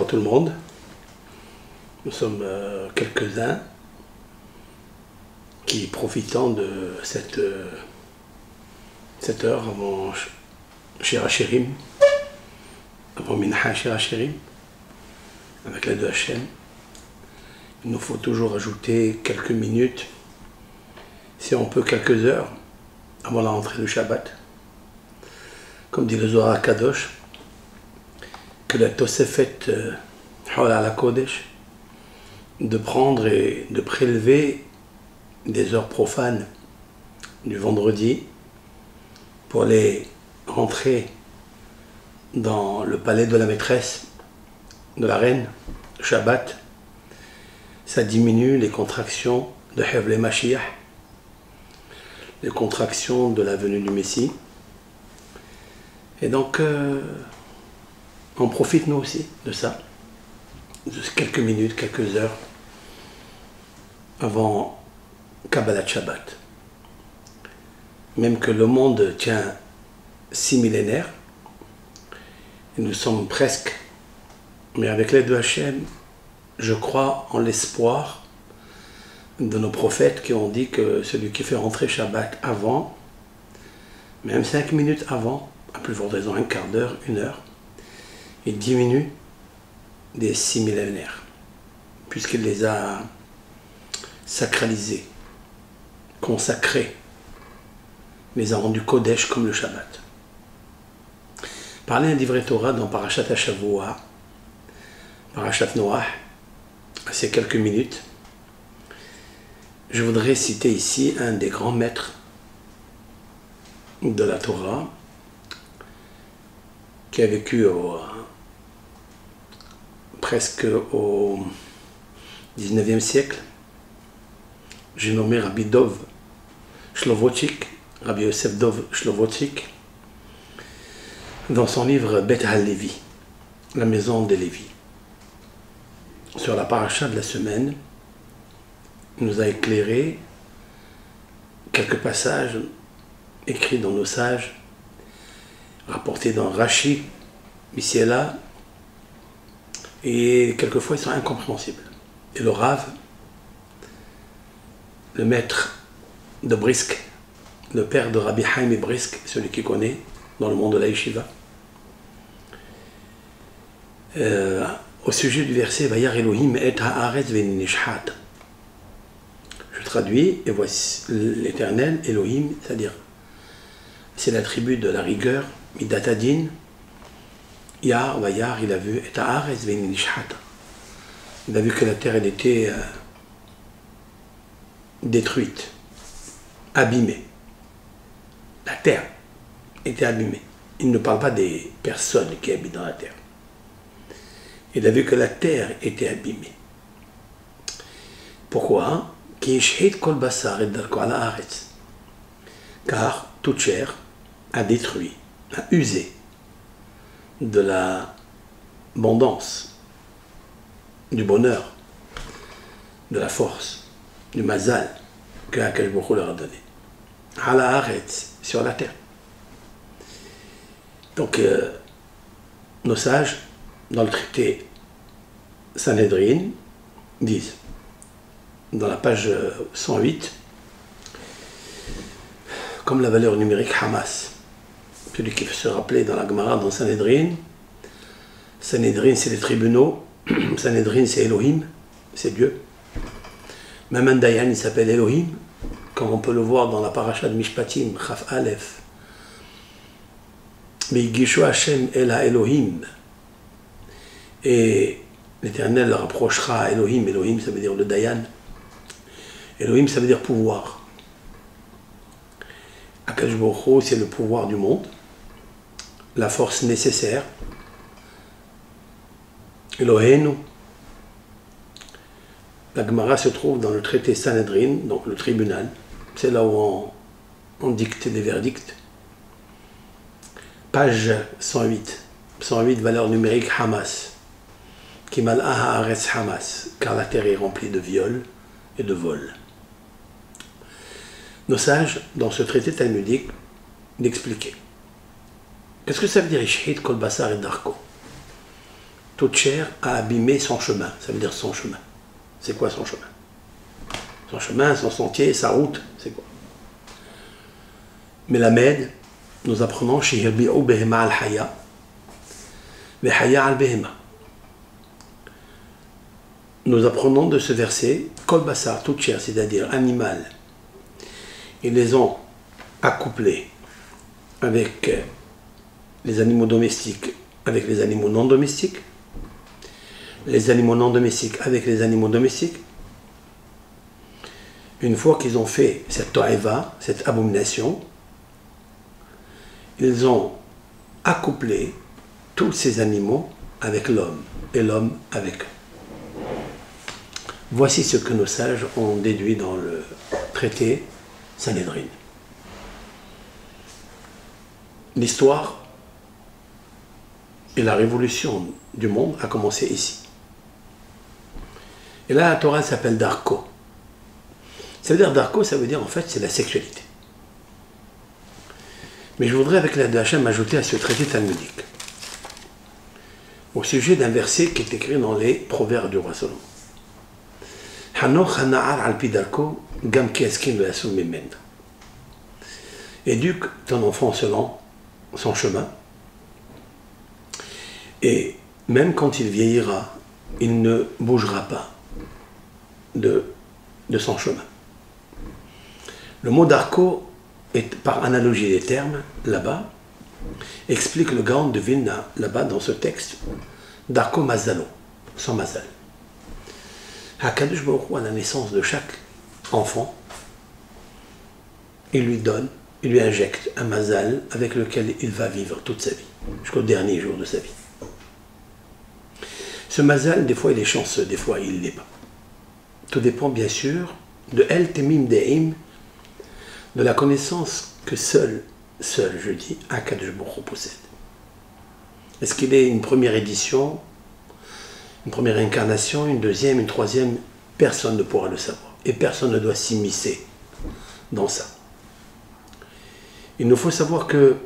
tout le monde. Nous sommes quelques-uns qui, profitant de cette heure avant Shir HaShirim, avant Mincha Shir HaShirim, avec l'aide de Hachem, il nous faut toujours ajouter quelques minutes, si on peut quelques heures, avant la rentrée du Shabbat. Comme dit le Zohar Kadosh, que la Tosefet Hola la Kodesh, de prendre et de prélever des heures profanes du vendredi pour les rentrer dans le palais de la maîtresse, de la reine, Shabbat, ça diminue les contractions de Hevle Mashiach, les contractions de la venue du Messie. Et donc, on profite nous aussi de ça, de quelques minutes, quelques heures avant Kabbalat Shabbat. Même que le monde tient 6 millénaires, et nous sommes presque, mais avec l'aide de Hachem, je crois en l'espoir de nos prophètes qui ont dit que celui qui fait rentrer Shabbat avant, même 5 minutes avant, à plus forte raison un quart d'heure, 1 heure, il diminue des 6 millénaires, puisqu'il les a sacralisés, consacrés, les a rendus Kodesh comme le Shabbat. Parler un divrei Torah dans Parashat HaShavua, Parashat Noach, ces quelques minutes, je voudrais citer ici un des grands maîtres de la Torah qui a vécu presque au 19e siècle. J'ai nommé Rabbi Dov Shlovochik, Rabbi Yosef Dov Shlovochik, dans son livre Bet HaLevi, la maison des Lévi. Sur la paracha de la semaine, il nous a éclairé quelques passages écrits dans nos sages, rapportés dans Rashi, ici et là, et quelquefois ils sont incompréhensibles. Et le Rav, le maître de Brisk, le père de Rabbi Haim Brisk, celui qui connaît dans le monde de la Yeshiva, au sujet du verset Vayar Elohim et haaretz ve'nishhat. Je traduis, et voici l'Éternel, Elohim, c'est-à-dire c'est l'attribut de la rigueur, Midatadin. Yar, Vayar, il a vu et haaretz ve'nishhat. Il a vu que la terre elle était détruite, abîmée. La terre était abîmée. Il ne parle pas des personnes qui habitent dans la terre. Il a vu que la terre était abîmée. Pourquoi? Car toute chair a détruit, a usé de l'abondance, du bonheur, de la force, du mazal que Akash Baruch Hu leur a donné. Ala Haaretz, sur la terre. Donc, nos sages, dans le traité Sanhedrin, disent, dans la page 108, comme la valeur numérique Hamas, celui qui veut se rappeler dans la Gemara, dans Sanhedrin, Sanhedrin c'est les tribunaux, Sanhedrin c'est Elohim, c'est Dieu. Même un Dayan il s'appelle Elohim, comme on peut le voir dans la paracha de Mishpatim, Chaf Aleph. Veigishu Hashem el ha-Elohim. Et l'Éternel rapprochera à Elohim. Elohim, ça veut dire le Dayan. Elohim, ça veut dire pouvoir. Akash Baruch Hu, c'est le pouvoir du monde, la force nécessaire. Elohenu. La Gemara se trouve dans le traité Sanhedrin, donc le tribunal. C'est là où on dicte des verdicts. Page 108. 108, valeur numérique Hamas. Kimal Haaretz Hamas, car la terre est remplie de viols et de vols. Nos sages, dans ce traité talmudique, d'expliquer. Qu'est-ce que ça veut dire Ishhid Kol Basar et Darko? toute chair a abîmé son chemin. Ça veut dire son chemin. C'est quoi son chemin? Son chemin, son sentier, sa route, c'est quoi? Mais la Mède, nous apprenons chez Hirbi'u Behema al-Haya, Behaya al-Behema. Nous apprenons de ce verset, Kol Basar, toute chair, c'est-à-dire animal, ils les ont accouplés avec les animaux domestiques, avec les animaux non domestiques, les animaux non domestiques avec les animaux domestiques. Une fois qu'ils ont fait cette to'eva, cette abomination, ils ont accouplé tous ces animaux avec l'homme et l'homme avec eux. Voici ce que nos sages ont déduit dans le traité Sanhedrin. L'histoire et la révolution du monde a commencé ici. Et là, la Torah s'appelle Darko. Ça veut dire Darko, ça veut dire en fait c'est la sexualité. Mais je voudrais avec l'aide de Hachem ajouter à ce traité talmudique au sujet d'un verset qui est écrit dans les Proverbes du roi Salomon. Hanoch hana'ar al-pi darko gam ki eskin lo yasu mimen. Éduque ton enfant selon son chemin, et même quand il vieillira, il ne bougera pas de son chemin. Le mot darko est, par analogie des termes, là-bas, explique le Gaon de Vilna, là-bas dans ce texte, darko mazalo, sans mazal. Hakadosh Baruch Hu, à la naissance de chaque enfant, il lui injecte un mazal avec lequel il va vivre toute sa vie, jusqu'au dernier jour de sa vie. Ce mazal, des fois il est chanceux, des fois il ne l'est pas. Tout dépend bien sûr de El Temim Deim, de la connaissance que seul, je dis, Hakadosh Baruch Hu possède. Est-ce qu'il est une première édition, une première incarnation, une deuxième, une troisième? Personne ne pourra le savoir. Et personne ne doit s'immiscer dans ça. Il nous faut savoir que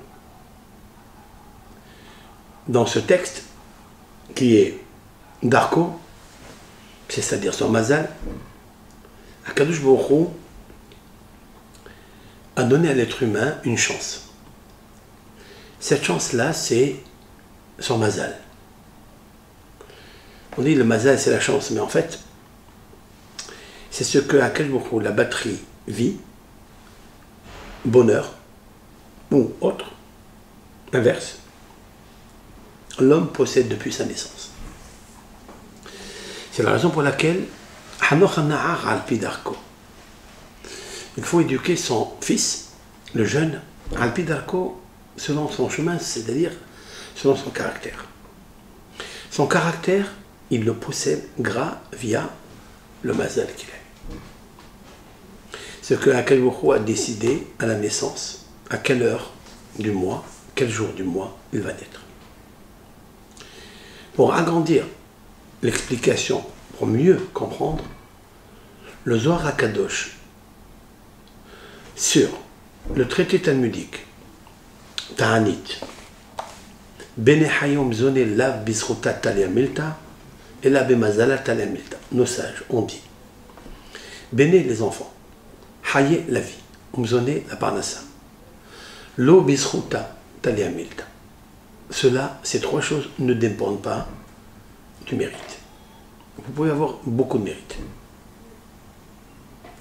dans ce texte, qui est Darko, c'est-à-dire son mazal, Hakadosh Baruch Hu a donné à l'être humain une chance. Cette chance-là, c'est son mazal. On dit le mazal, c'est la chance, mais en fait, c'est ce que Hakadosh Baruch Hu, la batterie, vie, bonheur, ou autre, inverse, l'homme possède depuis sa naissance. C'est la raison pour laquelle il faut éduquer son fils, le jeune, Alpi Darko, selon son chemin, c'est-à-dire selon son caractère. Son caractère, il le possède via le mazal qu'il est. Ce que Hakadosh Baruch Hu a décidé à la naissance, à quelle heure du mois, quel jour du mois il va naître. Pour agrandir l'explication, pour mieux comprendre, le Zohar HaKadosh sur le traité talmudique Ta'anit Bene Hayom Zone Lav Bisruta Talia Milta et la Bemazala Talia Milta. Nos sages ont dit Bene les enfants, Haye la vie, Umzone la Parnassa, Lo Bisruta Talia Milta. Cela, ces trois choses ne dépendent pas du mérite. Vous pouvez avoir beaucoup de mérite,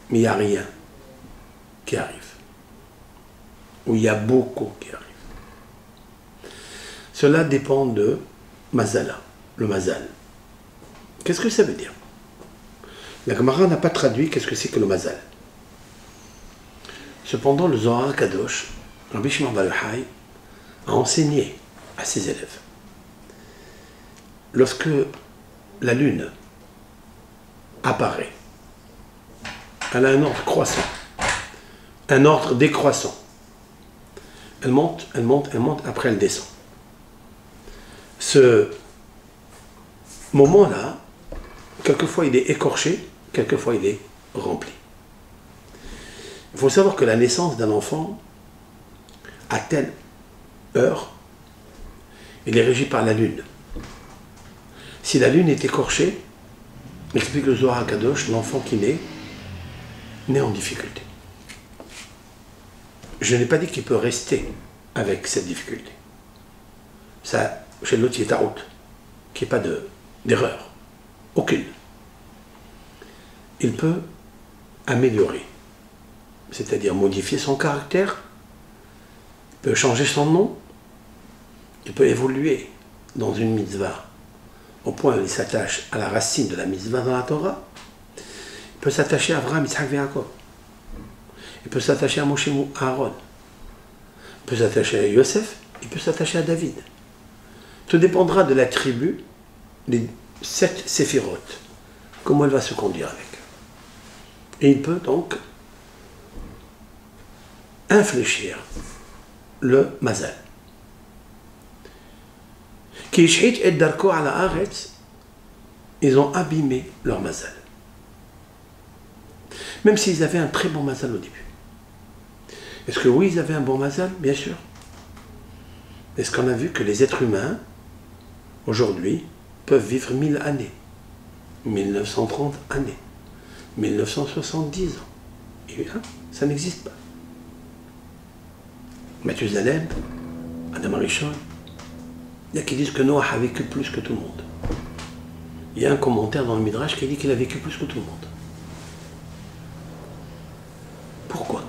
mais il n'y a rien qui arrive. Ou il y a beaucoup qui arrive. Cela dépend de Mazala, le Mazal. Qu'est-ce que ça veut dire? La Gemara n'a pas traduit qu'est-ce que c'est que le Mazal. Cependant, le Zohar Kadosh, Rabbi Shimon Bar Yochai, a enseigné à ses élèves. Lorsque la lune apparaît, elle a un ordre croissant, un ordre décroissant. Elle monte, elle monte, elle monte, après elle descend. Ce moment-là, quelquefois il est écorché, quelquefois il est rempli. Il faut savoir que la naissance d'un enfant, à telle heure, il est régi par la lune. Si la lune est écorchée, explique le Zohar HaKadosh, l'enfant qui naît en difficulté. Je n'ai pas dit qu'il peut rester avec cette difficulté. Ça, chez l'autre, il est à haute, qu'il n'y ait pas d'erreur, aucune. Il peut améliorer, c'est-à-dire modifier son caractère, il peut changer son nom, il peut évoluer dans une mitzvah, au point où il s'attache à la racine de la mitzvah dans la Torah. Il peut s'attacher à Abraham, Yitzhak et Yaakov. Il peut s'attacher à Moshe et Aaron. Il peut s'attacher à Yosef, il peut s'attacher à David. Tout dépendra de la tribu, des 7 séphirotes, comment elle va se conduire avec. Et il peut donc infléchir le mazal. Ils ont abîmé leur mazal. Même s'ils avaient un très bon mazal au début. Est-ce que oui, ils avaient un bon mazal? Bien sûr. Est-ce qu'on a vu que les êtres humains, aujourd'hui, peuvent vivre 1000 années, 1930 années, 1970 ans? Et bien, ça n'existe pas. Mathusalem, Adam Arishon, il y a qui disent que Noah a vécu plus que tout le monde. Il y a un commentaire dans le Midrash qui dit qu'il a vécu plus que tout le monde. Pourquoi?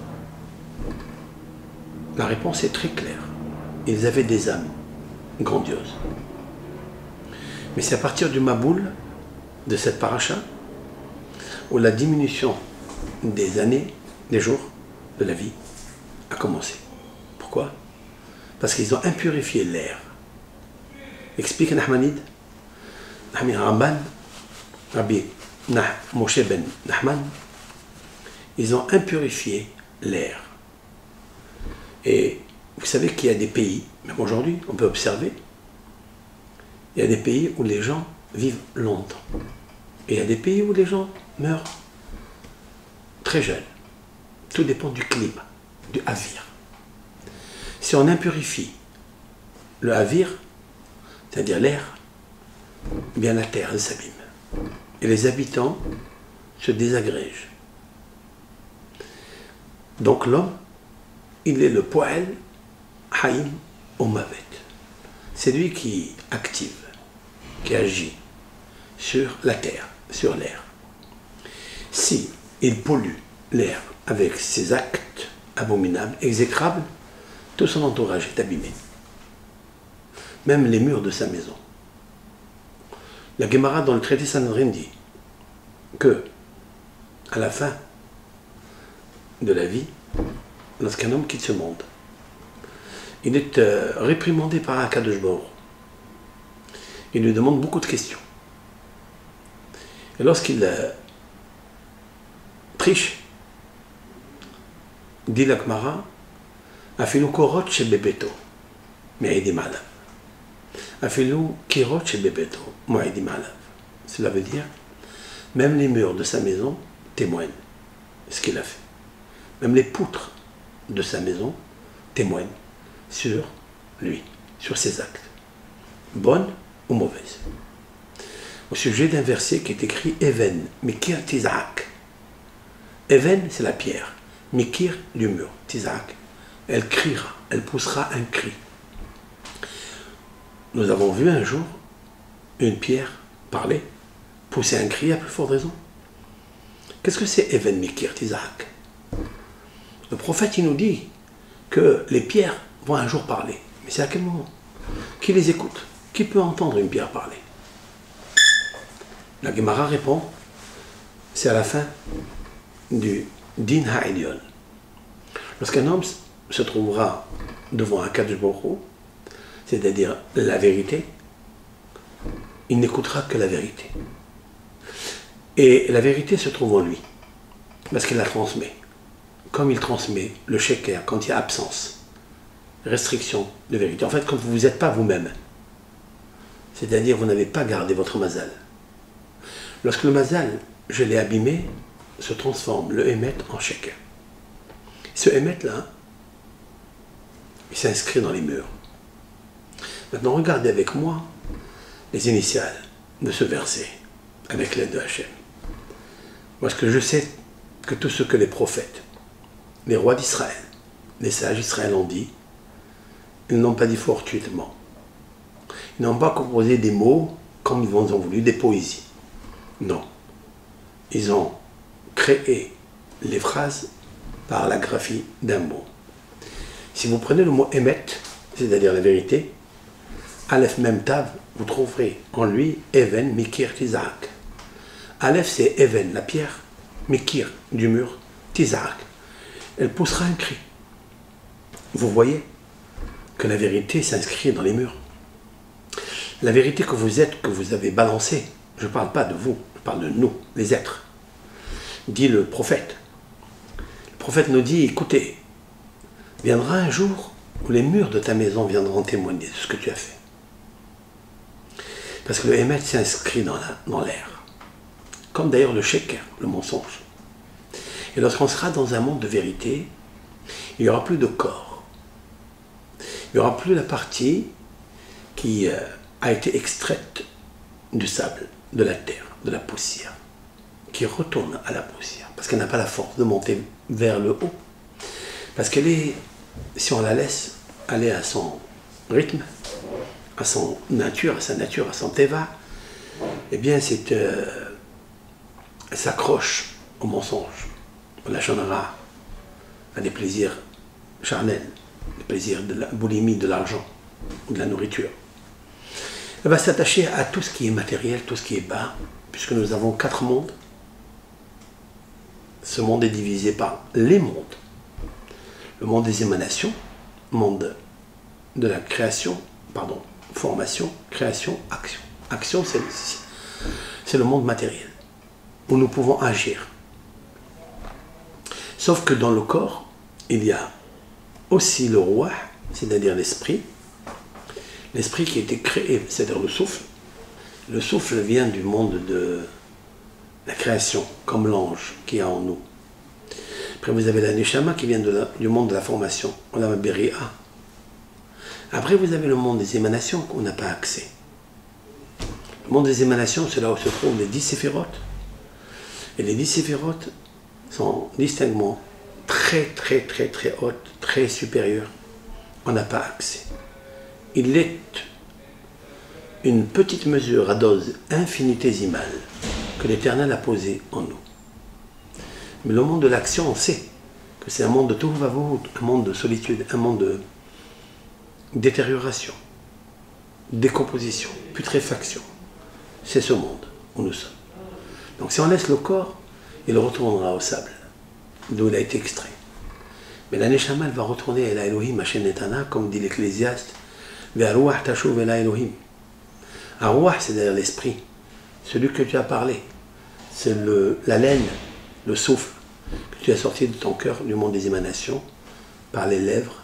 La réponse est très claire. Ils avaient des âmes grandioses. Mais c'est à partir du Maboul, de cette paracha, où la diminution des années, des jours, de la vie, a commencé. Pourquoi? Parce qu'ils ont impurifié l'air. Explique Nahmanide, Nahmi Ramban, Rabbi Moshe ben Nahman, ils ont impurifié l'air. Et vous savez qu'il y a des pays, même aujourd'hui, on peut observer, il y a des pays où les gens vivent longtemps. Et il y a des pays où les gens meurent très jeunes. Tout dépend du climat, du avir. Si on impurifie le avir, c'est-à-dire l'air, bien la terre, elle s'abîme. Et les habitants se désagrègent. Donc l'homme, il est le poël haïm au mavet. C'est lui qui active, qui agit sur la terre, sur l'air. Si il pollue l'air avec ses actes abominables, exécrables, tout son entourage est abîmé. Même les murs de sa maison. La Gemara dans le traité Sanhedrin dit que, à la fin de la vie, lorsqu'un homme quitte ce monde, il est réprimandé par Akadosh Baruch Hu. Il lui demande beaucoup de questions. Et lorsqu'il triche, dit la Gemara, Afilu korot chez Bebeto, Me'edim alav. Afilu kirot chez Bebeto, Me'edim alav. Cela veut dire, même les murs de sa maison témoignent ce qu'il a fait. Même les poutres de sa maison témoignent sur lui, sur ses actes, bonnes ou mauvaises. Au sujet d'un verset qui est écrit Even, Mikir Tizak. Even, c'est la pierre. Mikir, du mur. Tizak, elle criera, elle poussera un cri. Nous avons vu un jour une pierre parler, pousser un cri à plus forte raison. Qu'est-ce que c'est Even, Mikir Tizak? Le prophète, il nous dit que les pierres vont un jour parler. Mais c'est à quel moment? Qui les écoute? Qui peut entendre une pierre parler? La Gemara répond, c'est à la fin du Din Ha'elyon. Lorsqu'un homme se trouvera devant un Akadosh Baruch Hu, c'est-à-dire la vérité, il n'écoutera que la vérité. Et la vérité se trouve en lui, parce qu'il la transmet. Comme il transmet le sheker quand il y a absence, restriction de vérité. En fait, quand vous n'êtes pas vous-même, c'est-à-dire vous n'avez pas gardé votre mazal. Lorsque le mazal, je l'ai abîmé, se transforme le émet en sheker. Ce émet-là, il s'inscrit dans les murs. Maintenant, regardez avec moi les initiales de ce verset avec l'aide de Hachem. Moi, ce que je sais, que tout ce que les prophètes, les rois d'Israël, les sages d'Israël ont dit, ils n'ont pas dit fortuitement. Ils n'ont pas composé des mots comme ils ont voulu, des poésies. Non. Ils ont créé les phrases par la graphie d'un mot. Si vous prenez le mot émet, c'est-à-dire la vérité, Aleph Mem Tav, vous trouverez en lui Even, Mikir, Tizak. Aleph, c'est Even, la pierre, Mikir, du mur, Tizak. Elle poussera un cri. Vous voyez que la vérité s'inscrit dans les murs. La vérité que vous êtes, que vous avez balancée, je ne parle pas de vous, je parle de nous, les êtres, dit le prophète. Le prophète nous dit, écoutez, viendra un jour où les murs de ta maison viendront témoigner de ce que tu as fait. Parce que le émet s'inscrit dans l'air. Comme d'ailleurs le sheker, le mensonge. Et lorsqu'on sera dans un monde de vérité, il n'y aura plus de corps. Il n'y aura plus la partie qui a été extraite du sable, de la terre, de la poussière, qui retourne à la poussière, parce qu'elle n'a pas la force de monter vers le haut. Parce qu'elle est, si on la laisse aller à son rythme, à son nature, à son teva, eh bien elle s'accroche au mensonge, au lachonara, à des plaisirs charnels, des plaisirs de la boulimie, de l'argent, de la nourriture. Elle va s'attacher à tout ce qui est matériel, tout ce qui est bas, puisque nous avons 4 mondes. Ce monde est divisé par les mondes. Le monde des émanations, monde de la création, formation, création, action. Action, c'est le monde matériel, où nous pouvons agir. Sauf que dans le corps, il y a aussi le roi, c'est-à-dire l'esprit. L'esprit qui a été créé, c'est-à-dire le souffle. Le souffle vient du monde de la création, comme l'ange qui est en nous. Après, vous avez la neshama qui vient du monde de la formation, on a beria. Après, vous avez le monde des émanations qu'on n'a pas accès. Le monde des émanations, c'est là où se trouvent les 10 séphirotes. Et les 10 séphirotes sont distinctement très hautes, très supérieures. On n'a pas accès. Il est une petite mesure à dose infinitésimale que l'Éternel a posée en nous. Mais le monde de l'action, on sait que c'est un monde de tohu-vavohu, un monde de solitude, un monde de détérioration, décomposition, putréfaction. C'est ce monde où nous sommes. Donc si on laisse le corps, il retournera au sable, d'où il a été extrait. Mais la neshama, elle va retourner à la Elohim, Hashem Netana, comme dit l'Ecclésiaste, Ve'aruach tashuv ela Elohim. Aruach, c'est-à-dire l'esprit, celui que tu as parlé, c'est la laine, le souffle que tu as sorti de ton cœur, du monde des émanations, par les lèvres,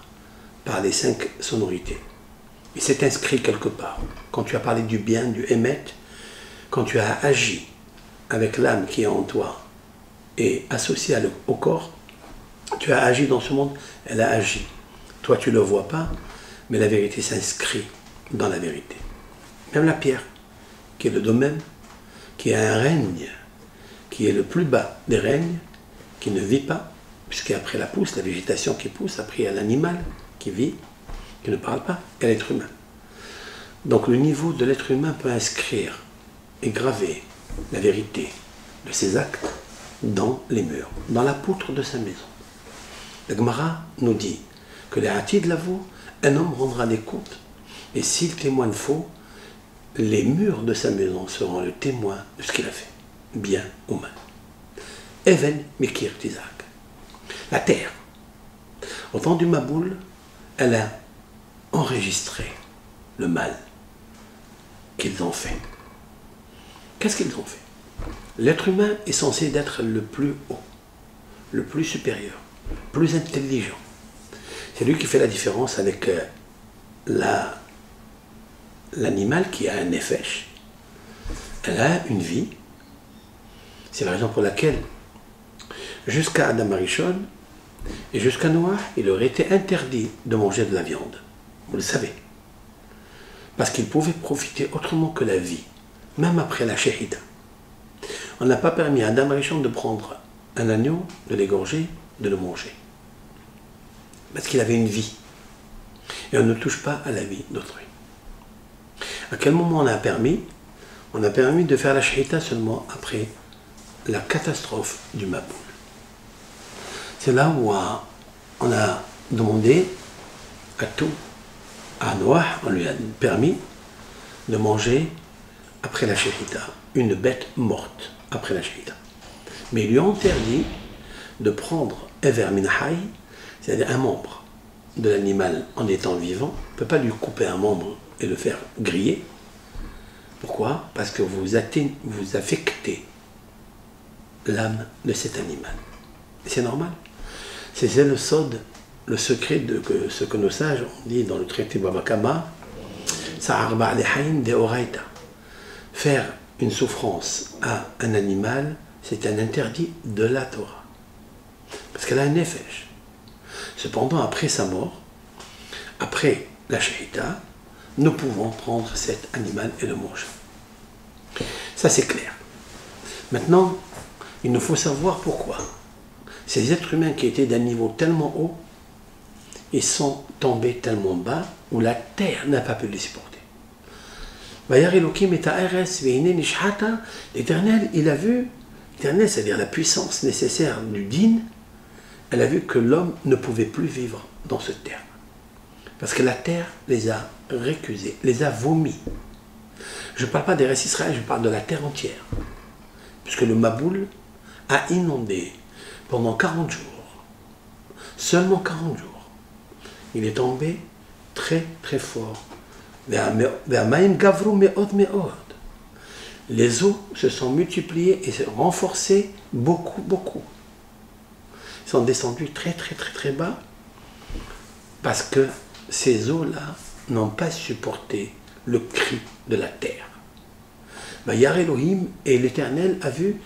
par les 5 sonorités. Il s'est inscrit quelque part. Quand tu as parlé du bien, du émet, quand tu as agi avec l'âme qui est en toi et associée au corps, tu as agi dans ce monde, elle a agi. Toi, tu ne le vois pas, mais la vérité s'inscrit dans la vérité. Même la pierre, qui est le domaine, qui a un règne, qui est le plus bas des règnes, qui ne vit pas, puisqu'après la pousse, la végétation qui pousse, après il y a l'animal qui vit, qui ne parle pas, et l'être humain. Donc le niveau de l'être humain peut inscrire et graver la vérité de ses actes dans les murs, dans la poutre de sa maison. La Gemara nous dit que les Hatid l'avouent, un homme rendra des comptes, et s'il témoigne faux, les murs de sa maison seront le témoin de ce qu'il a fait, bien ou mal. Even Mikir Tizak. La terre, au temps du Maboul, elle a enregistré le mal qu'ils ont fait. Qu'est-ce qu'ils ont fait? L'être humain est censé être le plus haut, le plus supérieur, le plus intelligent. C'est lui qui fait la différence avec l'animal qui a un nefesh. Elle a une vie. C'est la raison pour laquelle, jusqu'à Adam Arishon et jusqu'à Noah, il aurait été interdit de manger de la viande. Vous le savez. Parce qu'il pouvait profiter autrement que la vie même après la shahida. On n'a pas permis à Adam Rishon de prendre un agneau, de l'égorger, de le manger. Parce qu'il avait une vie. Et on ne touche pas à la vie d'autrui. À quel moment on a permis? On a permis de faire la shahida seulement après la catastrophe du Maboul. C'est là où on a demandé à Noah, on lui a permis de manger après la shahida, une bête morte après la shahida. Mais ils lui ont interdit de prendre Ever min hay, c'est-à-dire un membre de l'animal en étant vivant. On ne peut pas lui couper un membre et le faire griller. Pourquoi? Parce que vous affectez l'âme de cet animal. Et c'est normal. C'est le sod, le secret de ce que nos sages ont dit dans le traité Baba Kama, Sa'arba al-hayn de oraita. Faire une souffrance à un animal, c'est un interdit de la Torah. Parce qu'elle a un nefesh. Cependant, après sa mort, après la shahida, nous pouvons prendre cet animal et le manger. Ça, c'est clair. Maintenant, il nous faut savoir pourquoi. Ces êtres humains qui étaient d'un niveau tellement haut, ils sont tombés tellement bas où la terre n'a pas pu les supporter. L'Éternel, il a vu, l'Éternel, c'est-à-dire la puissance nécessaire du dîn, elle a vu que l'homme ne pouvait plus vivre dans cette terre. Parce que la terre les a récusés, les a vomis. Je ne parle pas des restes Israël, je parle de la terre entière. Puisque le Maboul a inondé pendant 40 jours. Seulement 40 jours. Il est tombé très très fort. Les eaux se sont multipliées et se sont renforcées beaucoup, beaucoup. Ils sont descendus très très très très bas parce que ces eaux-là n'ont pas supporté le cri de la terre. Yar Elohim et l'Éternel a vu,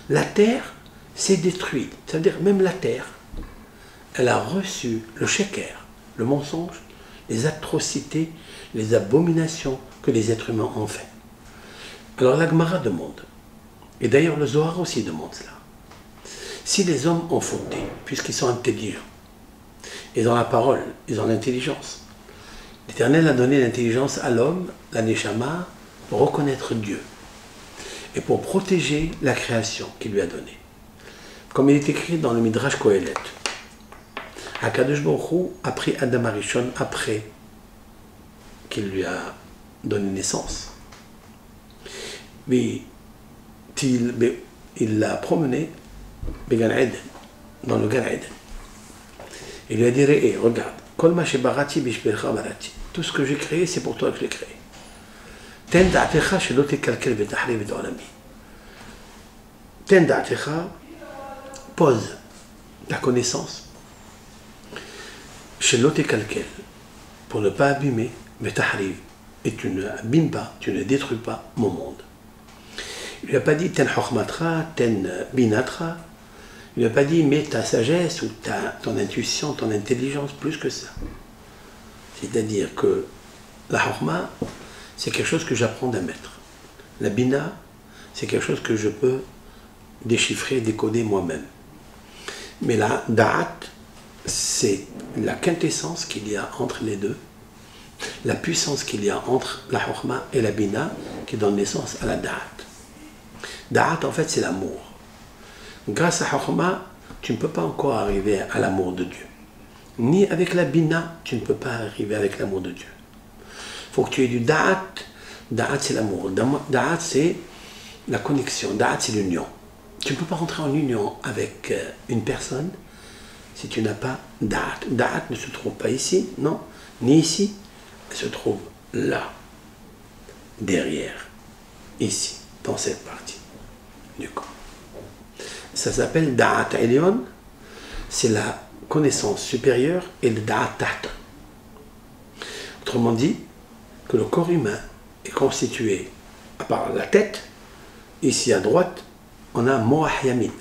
la terre s'est détruite. C'est-à-dire même la terre, elle a reçu le sheker, le mensonge, les atrocités, les abominations que les êtres humains ont fait. Alors la Gemara demande, et d'ailleurs le Zohar aussi demande cela, si les hommes ont fauté, puisqu'ils sont intelligents, ils ont la parole, ils ont l'intelligence, l'Éternel a donné l'intelligence à l'homme, la Neshama, pour reconnaître Dieu et pour protéger la création qu'il lui a donnée. Comme il est écrit dans le Midrash Kohelet, Akadosh Baruch Hu a pris Adam Arishon après qu'il lui a donné naissance. Mais il l'a promené dans le Gan Eden. Il lui a dit, regarde, tout ce que j'ai créé, c'est pour toi que je l'ai créé. Pose ta connaissance chez l'autre calquel pour ne pas abîmer, mais t'arrives et tu ne abîmes pas, tu ne détruis pas mon monde. Il lui a pas dit ten chokhmatra, ten binatra. Il lui a pas dit mets ta sagesse ou ton intuition, ton intelligence plus que ça. C'est-à-dire que la chokhma, c'est quelque chose que j'apprends d'un maître. La bina, c'est quelque chose que je peux déchiffrer, décoder moi-même. Mais la da'at, c'est la quintessence qu'il y a entre les deux, la puissance qu'il y a entre la chokhma et la bina qui donne naissance à la da'at. Da'at, en fait, c'est l'amour. Grâce à chokhma, tu ne peux pas encore arriver à l'amour de Dieu. Ni avec la bina, tu ne peux pas arriver avec l'amour de Dieu. Il faut que tu aies du da'at. Da'at, c'est l'amour. Da'at, c'est la connexion. Da'at, c'est l'union. Tu ne peux pas rentrer en union avec une personne si tu n'as pas da'at. Da'at ne se trouve pas ici, non, ni ici. Elle se trouve là, derrière, ici, dans cette partie du corps. Ça s'appelle da'at elyon, c'est la connaissance supérieure, et le da'at tahta. Autrement dit, que le corps humain est constitué, à part la tête, ici à droite, on a mo'ah yamin.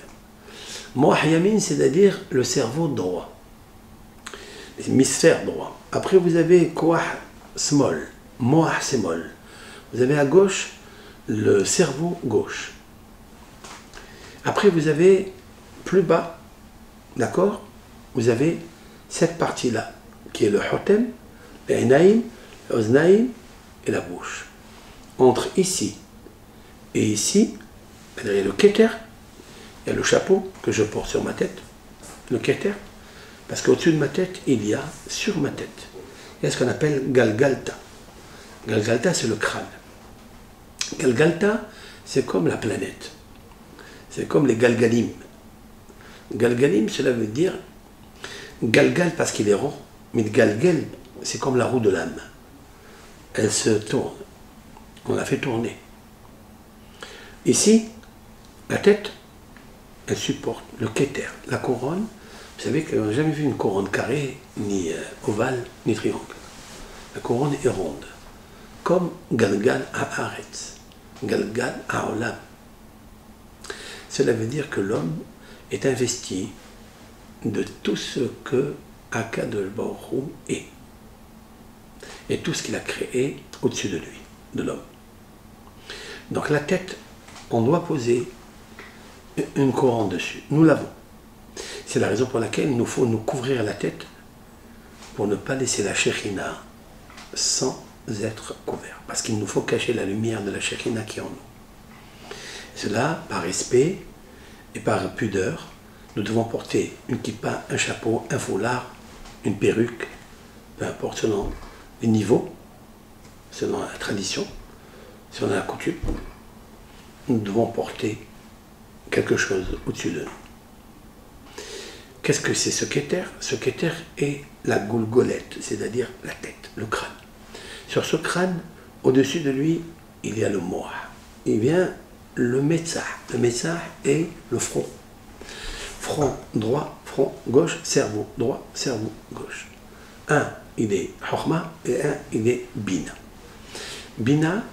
Mo'ah yamin, c'est-à-dire le cerveau droit, l'hémisphère droit. Après, vous avez ko'ah small, Moah Semol. Vous avez à gauche le cerveau gauche. Après, vous avez plus bas, d'accord? Vous avez cette partie-là, qui est le Hotem, l'Einaïm, l'Oznaïm et la bouche. Entre ici et ici, il y a le Keter, il y a le chapeau que je porte sur ma tête, le Keter, parce qu'au-dessus de ma tête, il y a, sur ma tête, il y a ce qu'on appelle Galgalta. Galgalta, c'est le crâne. Galgalta, c'est comme la planète. C'est comme les Galgalim. Galgalim, cela veut dire Galgal parce qu'il est rond, mais Galgal, c'est comme la roue de l'âme. Elle se tourne. On la fait tourner. Ici, la tête, elle supporte le Keter, la couronne. Vous savez qu'on n'a jamais vu une couronne carrée, ni ovale, ni triangle. La couronne est ronde, comme Galgal Haaretz, Galgal Haolam. Cela veut dire que l'homme est investi de tout ce que Akadosh Baruch Hu est. Et tout ce qu'il a créé au-dessus de lui, de l'homme. Donc la tête, on doit poser une couronne dessus. Nous l'avons. C'est la raison pour laquelle il nous faut nous couvrir la tête pour ne pas laisser la Shekhina sans être couvert. Parce qu'il nous faut cacher la lumière de la Shekhina qui est en nous. Cela, par respect et par pudeur, nous devons porter une kippa, un chapeau, un foulard, une perruque, peu importe selon les niveaux, selon la tradition, selon la coutume. Nous devons porter quelque chose au-dessus de nous. Qu'est-ce que c'est ce Keter? Ce Keter est la goulgolette, c'est-à-dire la tête, le crâne. Sur ce crâne, au-dessus de lui, il y a le Moah. Il vient le Metzah. Le Metzah est le front. Front droit, front gauche, cerveau droit, cerveau gauche. Un, il est Chokhmah et un, il est Bina. Bina,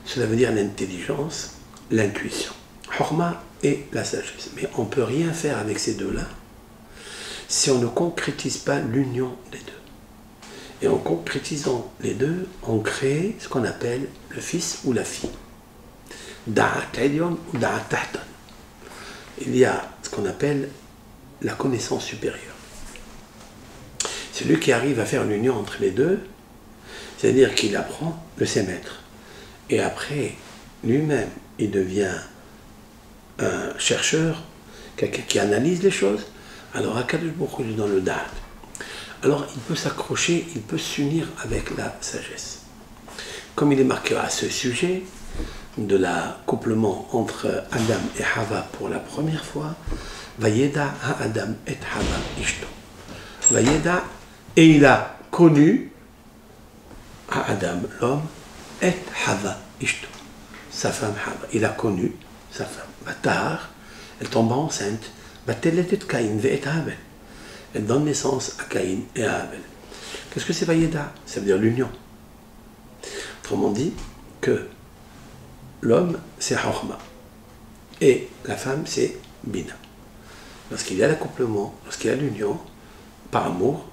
cela veut dire l'intelligence, l'intuition. Chokhmah est la sagesse. Mais on ne peut rien faire avec ces deux-là si on ne concrétise pas l'union des deux. Et en concrétisant les deux, on crée ce qu'on appelle le fils ou la fille. Da'at Elyon ou Da'at Tahton. Il y a ce qu'on appelle la connaissance supérieure. Celui qui arrive à faire l'union entre les deux, c'est-à-dire qu'il apprend de ses maîtres. Et après, lui-même, il devient un chercheur, quelqu'un qui analyse les choses. Alors, Akadosh Baruch Hu dans le Da'at. Alors, il peut s'accrocher, il peut s'unir avec la sagesse. Comme il est marqué à ce sujet, de l'accouplement entre Adam et Hava pour la première fois, Vayeda ha-Adam et Hava ishto. Vayeda, et il a connu ha-Adam, l'homme, et Hava ishto, sa femme Hava. Il a connu sa femme. Vatahar, elle tombe enceinte. Vateletet Caïn ve'et Havel. Elle donne naissance à Caïn et à Abel. Qu'est-ce que c'est Vayeda? Ça veut dire l'union. Autrement dit, que l'homme, c'est Chokhmah. Et la femme, c'est Bina. Lorsqu'il y a l'accouplement, lorsqu'il y a l'union, par amour,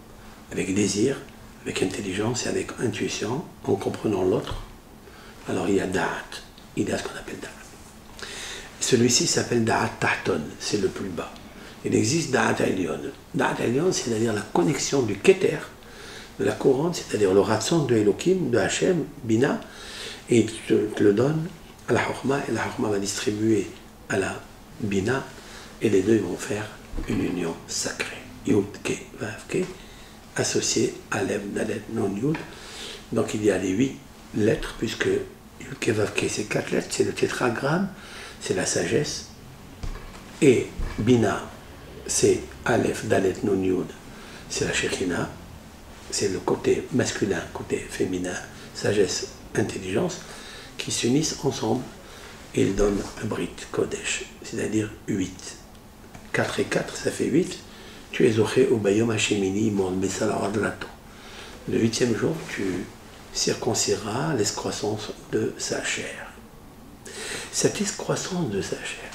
avec désir, avec intelligence et avec intuition, en comprenant l'autre, alors il y a Da'at. Il y a ce qu'on appelle Da'at. Celui-ci s'appelle Da'at Tahton, c'est le plus bas. Il existe Da'at Elyon. Da'at Elyon, c'est-à-dire la connexion du Keter, de la couronne, c'est-à-dire le ratson de Elohim, de Hachem, Bina, et il te le donne à la Chokhmah, et la Chokhmah va distribuer à la Bina, et les deux vont faire une union sacrée. Yud, Ke, Vav, Ke, associé à Lev, Dalet, Non, Yud. Donc il y a les 8 lettres, puisque Yud, Ke, Vav, Ke, c'est 4 lettres, c'est le tétragramme, c'est la sagesse. Et Bina, c'est Aleph, Dalet, Nun, Yud, c'est la Shekhina, c'est le côté masculin, côté féminin, sagesse, intelligence, qui s'unissent ensemble et ils donnent un Brit Kodesh, c'est-à-dire 8. 4 et 4, ça fait 8. Tu es Zoché au Bayom Hashemini, mon Bessal Adlato. Le 8e jour, tu circonciras l'escroissance de sa chair. Cette escroissance de sa chair,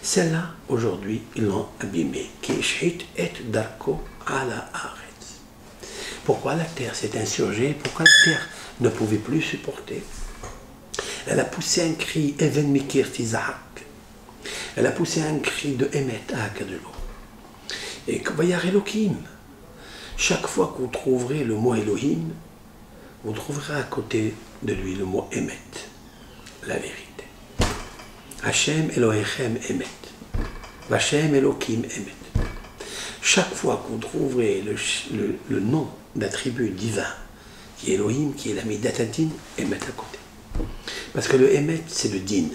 celle-là, aujourd'hui, ils l'ont abîmée. Qui shit et darko ala aretz. Pourquoi la terre s'est insurgée? Pourquoi la terre ne pouvait plus supporter? Elle a poussé un cri, Even Mikir Tizahak. Elle a poussé un cri de Emet à Akadosh. Et Kavayar Elohim. Chaque fois que vous trouverez le mot Elohim, vous trouverez à côté de lui le mot Emet, la vérité. Hashem Elohechem Emet. Hashem Elohim Emet. Chaque fois que vous trouverez le nom d'attribut divin, qui est Elohim, qui est la Midatadin, Emet à côté. Parce que le Emet, c'est le din.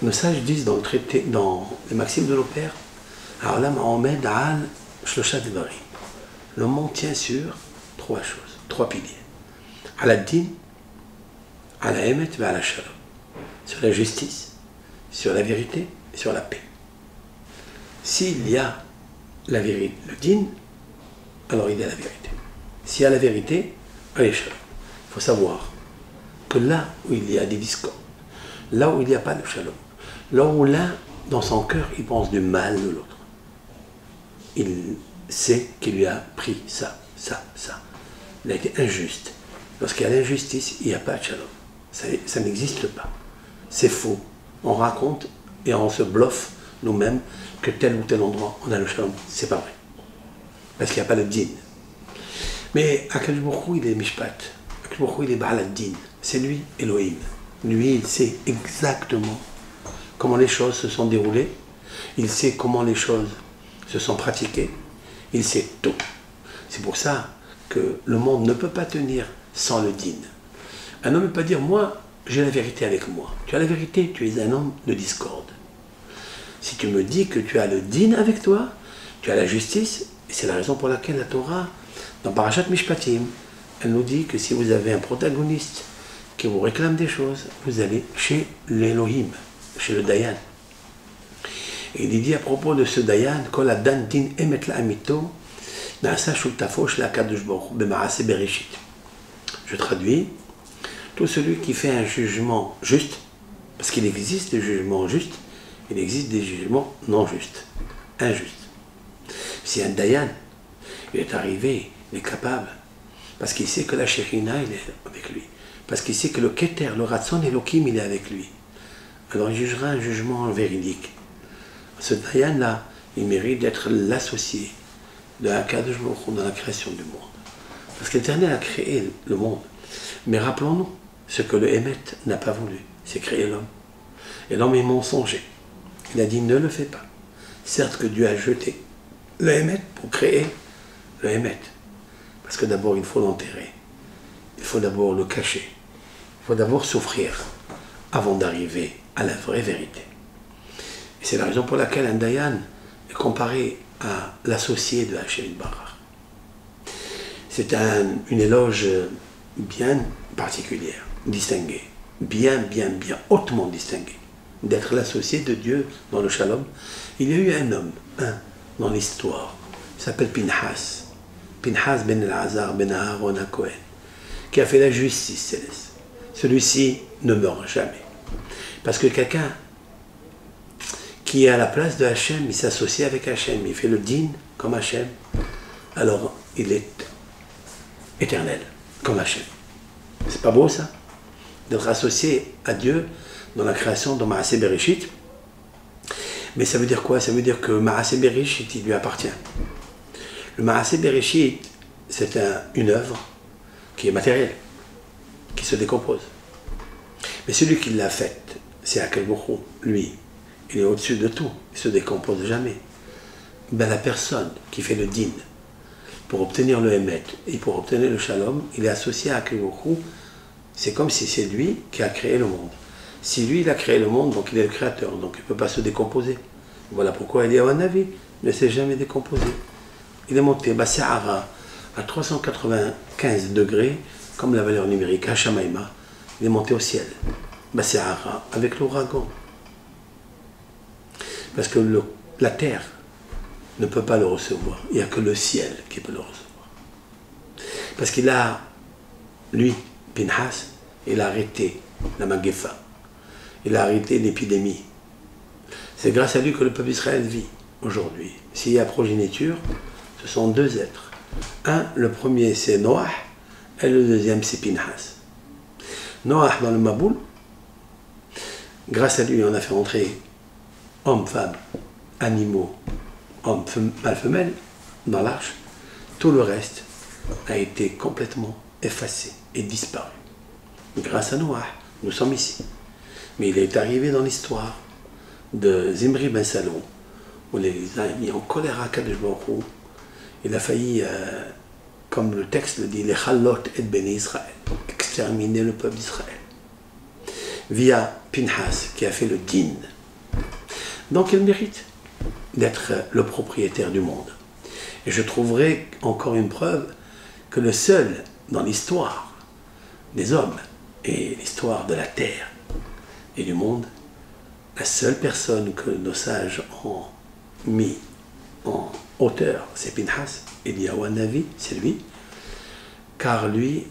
Nos sages disent dans le traité, dans les maximes de nos pères, le monde tient sur trois choses, trois piliers. Ala din, ala emet, et ala shalom. Sur la justice, sur la vérité et sur la paix. S'il y a la vérité, le din, alors il y a la vérité. S'il y a la vérité, allez shalom. Il faut savoir que là où il y a des discordes, là où il n'y a pas de shalom, là où l'un, dans son cœur, il pense du mal de l'autre, il sait qu'il lui a pris ça. Il a été injuste. Lorsqu'il y a l'injustice, il n'y a pas de shalom. Ça n'existe pas. C'est faux. On raconte et on se bluffe nous-mêmes que tel ou tel endroit, on a le shalom. C'est pas vrai. Parce qu'il n'y a pas le din. Mais Akadosh Baruch Hu, il est mishpat. Akadosh Baruch Hu, il est Baal ad-din. C'est lui, Elohim. Lui, il sait exactement comment les choses se sont déroulées. Il sait comment les choses se sont pratiquées. Il sait tout. C'est pour ça que le monde ne peut pas tenir sans le din. Un homme ne peut pas dire, moi, j'ai la vérité avec moi. Tu as la vérité, tu es un homme de discorde. Si tu me dis que tu as le din avec toi, tu as la justice, et c'est la raison pour laquelle la Torah, dans Parashat Mishpatim, elle nous dit que si vous avez un protagoniste qui vous réclame des choses, vous allez chez l'Elohim, chez le Dayan. Et il dit à propos de ce Dayan, Kol Adan Din Emet La'amito, Na'asa Shultafo Shel HaKadosh Baruch Hu B'Maaseh Bereshit. Je traduis, tout celui qui fait un jugement juste, parce qu'il existe des jugements justes, il existe des jugements non justes, injustes. Si un Dayan, il est arrivé, il est capable, parce qu'il sait que la Shekhinah, il est avec lui, parce qu'il sait que le Keter, le Ratson et l'Okim, il est avec lui, alors il jugera un jugement véridique. Ce Dayan-là, il mérite d'être l'associé de HaKadosh Baruch Hu dans la création du monde. Parce que l'Éternel a créé le monde. Mais rappelons-nous, ce que le Emet n'a pas voulu, c'est créer l'homme. Et l'homme est mensonger. Il a dit, ne le fais pas. Certes que Dieu a jeté le Emet pour créer le Emet. Parce que d'abord, il faut l'enterrer. Il faut d'abord le cacher. Il faut d'abord souffrir avant d'arriver à la vraie vérité. Et c'est la raison pour laquelle un Dayan est comparé à l'associé de Hashem Barach. C'est une éloge bien particulière, distinguée, bien, hautement distinguée, d'être l'associé de Dieu dans le Shalom. Il y a eu un homme, dans l'histoire, il s'appelle Pinhas ben Elazar ben Aaron HaKohen, qui a fait la justice céleste. Celui-ci ne meurt jamais. Parce que quelqu'un qui est à la place de Hachem, il s'associe avec Hachem, il fait le din comme Hachem, alors il est éternel, comme Hachem. C'est pas beau ça? D'être associé à Dieu dans la création de Maaseh Bereshit. Mais ça veut dire quoi? Ça veut dire que Maaseh Bereshit, il lui appartient. Le Maaseh Bereshit, c'est une œuvre qui est matérielle, qui se décompose. Mais celui qui l'a faite, c'est Akadosh Baruch Hu, lui. Il est au-dessus de tout, il ne se décompose jamais. Ben, la personne qui fait le din, pour obtenir le Emet et pour obtenir le Shalom, il est associé à Akadosh Baruch Hu. C'est comme si c'est lui qui a créé le monde. Si lui, il a créé le monde, donc il est le créateur, donc il ne peut pas se décomposer. Voilà pourquoi Eliyahu Hanavi ne s'est jamais décomposé. Il est monté, Bassa'ara, à 395 degrés, comme la valeur numérique, Hashamaïma. Il est monté au ciel, Bassa'ara, avec l'ouragan. Parce que la terre ne peut pas le recevoir. Il n'y a que le ciel qui peut le recevoir. Parce qu'il a, lui, Pinhas, il a arrêté la Magefa. Il a arrêté l'épidémie. C'est grâce à lui que le peuple d'Israël vit aujourd'hui. S'il y a progéniture, ce sont deux êtres Le premier c'est Noah et le deuxième c'est Pinhas. Noah dans le Maboul, grâce à lui on a fait entrer hommes, femmes, animaux, hommes, mâles, femelles dans l'arche. Tout le reste a été complètement effacé et disparu. Grâce à Noah, nous sommes ici. Mais il est arrivé dans l'histoire de Zimri ben Salon, où il a mis en colère à Kadesh Baruch Hu. Il a failli, comme le texte le dit, les Chalot et Béni Israël, exterminer le peuple d'Israël, via Pinhas, qui a fait le din. Donc il mérite d'être le propriétaire du monde. Et je trouverai encore une preuve que le seul dans l'histoire des hommes et l'histoire de la terre et du monde, la seule personne que nos sages ont mis en hauteur, c'est Pinhas, Eliyahu Navi, c'est lui, car lui,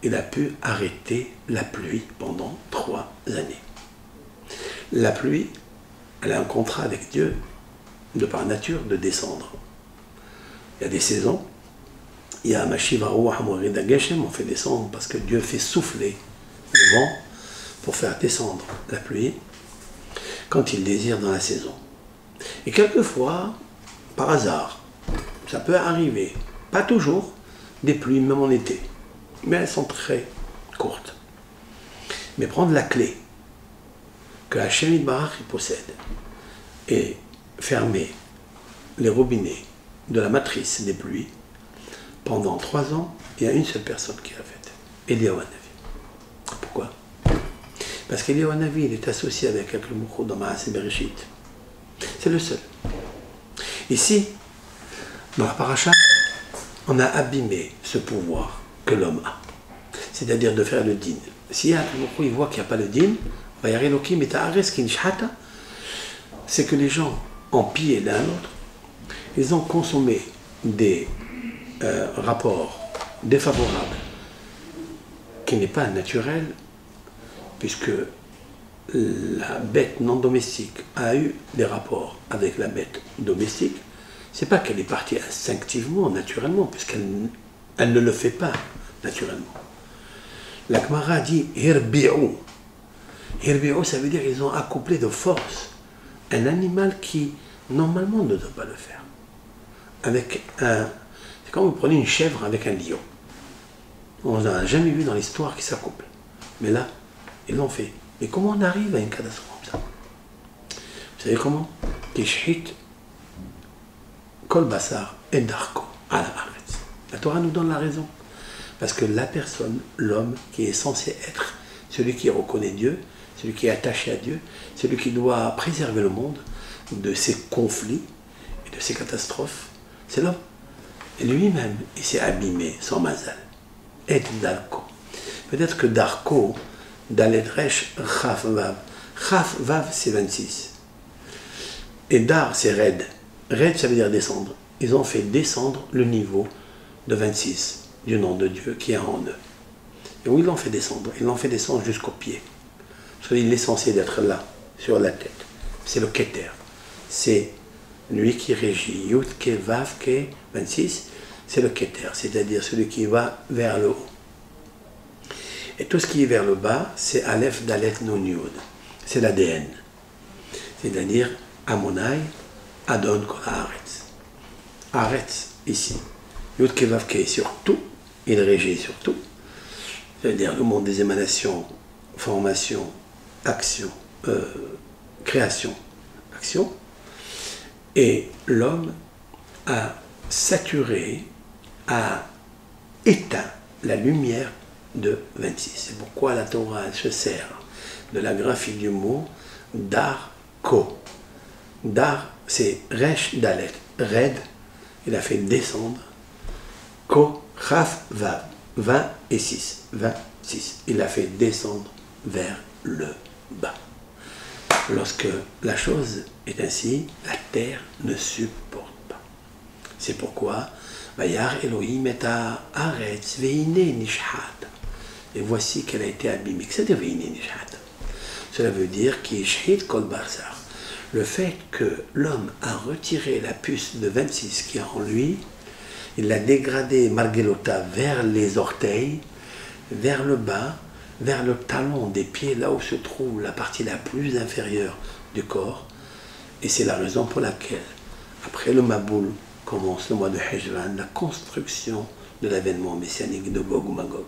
il a pu arrêter la pluie pendant 3 années. La pluie, elle a un contrat avec Dieu, de par nature, de descendre. Il y a des saisons, il y a Mashivaru Hamorid Ageshem, on fait descendre parce que Dieu fait souffler le vent pour faire descendre la pluie quand il désire dans la saison. Et quelquefois, par hasard, ça peut arriver, pas toujours, des pluies même en été, mais elles sont très courtes. Mais prendre la clé que Hachem Yitbarach possède et fermer les robinets de la matrice des pluies, pendant 3 ans, il y a une seule personne qui l'a faite, Eliyahu Navi. Pourquoi? Parce qu'Eliyahu Navi, il est associé avec le Mouchou dans Maaseh Bereshit. C'est le seul. Ici, dans la paracha, on a abîmé ce pouvoir que l'homme a, c'est-à-dire de faire le din. Si il voit qu'il n'y a pas le din, c'est que les gens ont pillé l'un l'autre, ils ont consommé des rapports défavorables qui n'est pas naturel, puisque la bête non domestique a eu des rapports avec la bête domestique. C'est pas qu'elle est partie instinctivement, naturellement, puisqu'elle ne le fait pas naturellement. La Gemara dit Hirbi'u. Hirbi'u, ça veut dire qu'ils ont accouplé de force un animal qui normalement ne doit pas le faire. C'est comme vous prenez une chèvre avec un lion. On n'a jamais vu dans l'histoire qu'ils s'accouplent. Mais là, ils l'ont fait. Mais comment on arrive à une catastrophe comme ça? Vous savez comment? Kishhit Kol Basar et Darko à la Haaretz. La Torah nous donne la raison. Parce que la personne, l'homme, qui est censé être celui qui reconnaît Dieu, celui qui est attaché à Dieu, celui qui doit préserver le monde de ses conflits et de ses catastrophes, c'est l'homme. Et lui-même, il s'est abîmé sans mazal. Et Darko. Peut-être que Darko, Dalet Resh, Chaf Vav. Chaf Vav, c'est 26. Et Dar, c'est Red. Red, ça veut dire descendre. Ils ont fait descendre le niveau de 26 du nom de Dieu qui est en eux. Et où ils l'ont fait descendre? Ils l'ont fait descendre jusqu'au pied. Parce qu'il est censé d'être là, sur la tête. C'est le Keter. C'est lui qui régit. Yud, Ke, Vav, Ke, 26. C'est le Keter, c'est-à-dire celui qui va vers le haut. Et tout ce qui est vers le bas, c'est Aleph, Dalet, Nun, Yud. C'est l'ADN. C'est-à-dire Amonai, Adon, Kol Haaretz. Haaretz, ici. Yud, Ke, Vav, Ke, sur tout. Il régit sur tout. C'est-à-dire le monde des émanations, formation, action, création, action. Et l'homme a saturé, a éteint la lumière de 26. C'est pourquoi la Torah se sert de la graphie du mot Dar Ko. Dar, c'est Resh Dalet. Red, il a fait descendre. Ko, Chaf, Vav. 20 et 6. 26. Il a fait descendre vers le bas. Lorsque la chose est ainsi, la terre ne supporte pas. C'est pourquoi Vayar Elohim et Haaretz veine nishhat. Et voici qu'elle a été abîmée. C'est-à-dire veine nishhat. Cela veut dire qu'ishhit kol basar. Le fait que l'homme a retiré la puce de 26 qui est en lui, il l'a dégradé Margelota vers les orteils, vers le bas, vers le talon des pieds, là où se trouve la partie la plus inférieure du corps. Et c'est la raison pour laquelle, après le Maboul, commence le mois de Hejvan, la construction de l'avènement messianique de Gog ou Magog.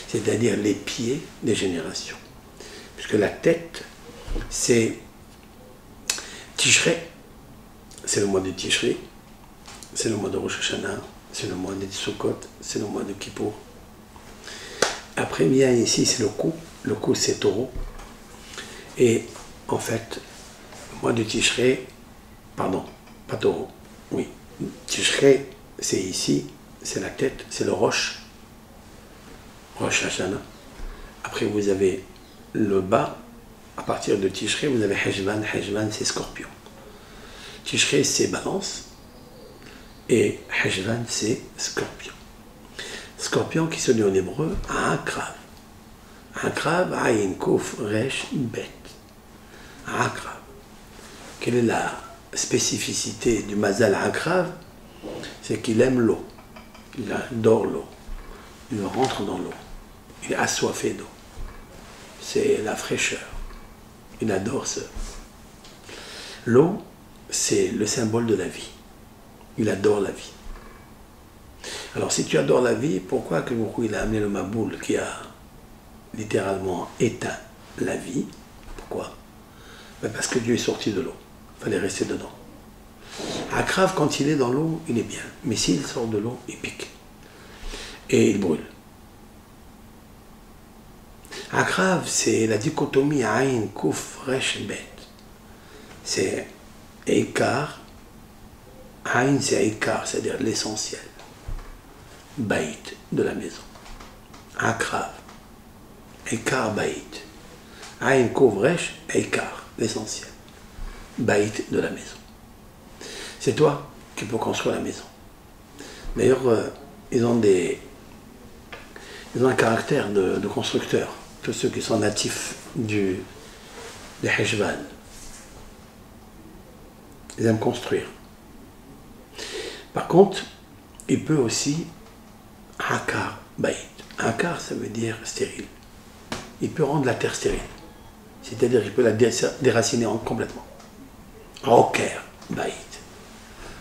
C'est-à-dire les pieds des générations. Puisque la tête, c'est Tishrei, c'est le mois de Tishrei, c'est le mois de Rosh Hashanah, c'est le mois de Sukkot, c'est le mois de Kippour. Après, bien ici, c'est le cou c'est taureau. Et en fait, le mois de Tishrei, pardon, pas taureau, oui, Tishrei, c'est ici, c'est la tête, c'est le Rosh Hashanah. Après, vous avez le bas, à partir de Tishrei, vous avez Hejvan, Hejvan c'est Scorpion. Tishrei c'est Balance, et Hejvan c'est Scorpion. Scorpion qui se dit en hébreu Akrav. Akrav, Ayin, Kouf, Resh, Bet. Akrav. Quelle est la spécificité du Mazal Akrav? C'est qu'il aime l'eau. Il adore l'eau. Il rentre dans l'eau. Il est assoiffé d'eau. C'est la fraîcheur. Il adore ça. L'eau, c'est le symbole de la vie. Il adore la vie. Alors, si tu adores la vie, pourquoi que il a amené le Maboul qui a littéralement éteint la vie? Pourquoi? Parce que Dieu est sorti de l'eau. Il fallait rester dedans. Akrav, quand il est dans l'eau, il est bien. Mais s'il sort de l'eau, il pique. Et il brûle. Akrav, c'est la dichotomie Aïn, Kouf, Resh, Bet. C'est Eikar. Aïn, c'est Eikar, c'est-à-dire l'essentiel. Baït, de la maison. Akrav. Eikar, Baït. Aïn, Kouf, Resh, Eikar, l'essentiel. Baït, de la maison. C'est toi qui peux construire la maison. D'ailleurs, ils ont un caractère de constructeur. Tous ceux qui sont natifs des Hejvan. Ils aiment construire. Par contre, il peut aussi Akar Baït. Akar, ça veut dire stérile. Il peut rendre la terre stérile. C'est-à-dire qu'il peut la déraciner complètement. Oker Baït.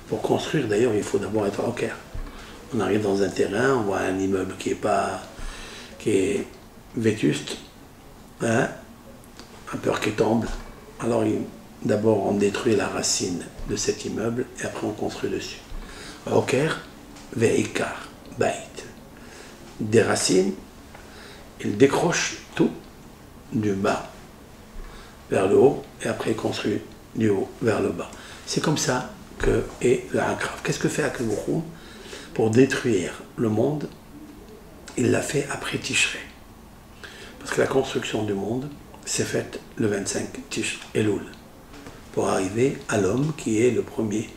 Pour construire, d'ailleurs, il faut d'abord être Oker. On arrive dans un terrain, on voit un immeuble qui est vétuste, hein, un peur qu'il tombe. Alors, d'abord, on détruit la racine de cet immeuble et après, on construit dessus. Oker, veikar, baït. Des racines, il décroche tout du bas vers le haut et après, il construit du haut vers le bas. C'est comme ça que est le Akrav. Qu'est-ce que fait Akhlouchoum pour détruire le monde? Il l'a fait après Tishrei. Parce que la construction du monde s'est faite le 25 Tish Elul, pour arriver à l'homme qui est le premier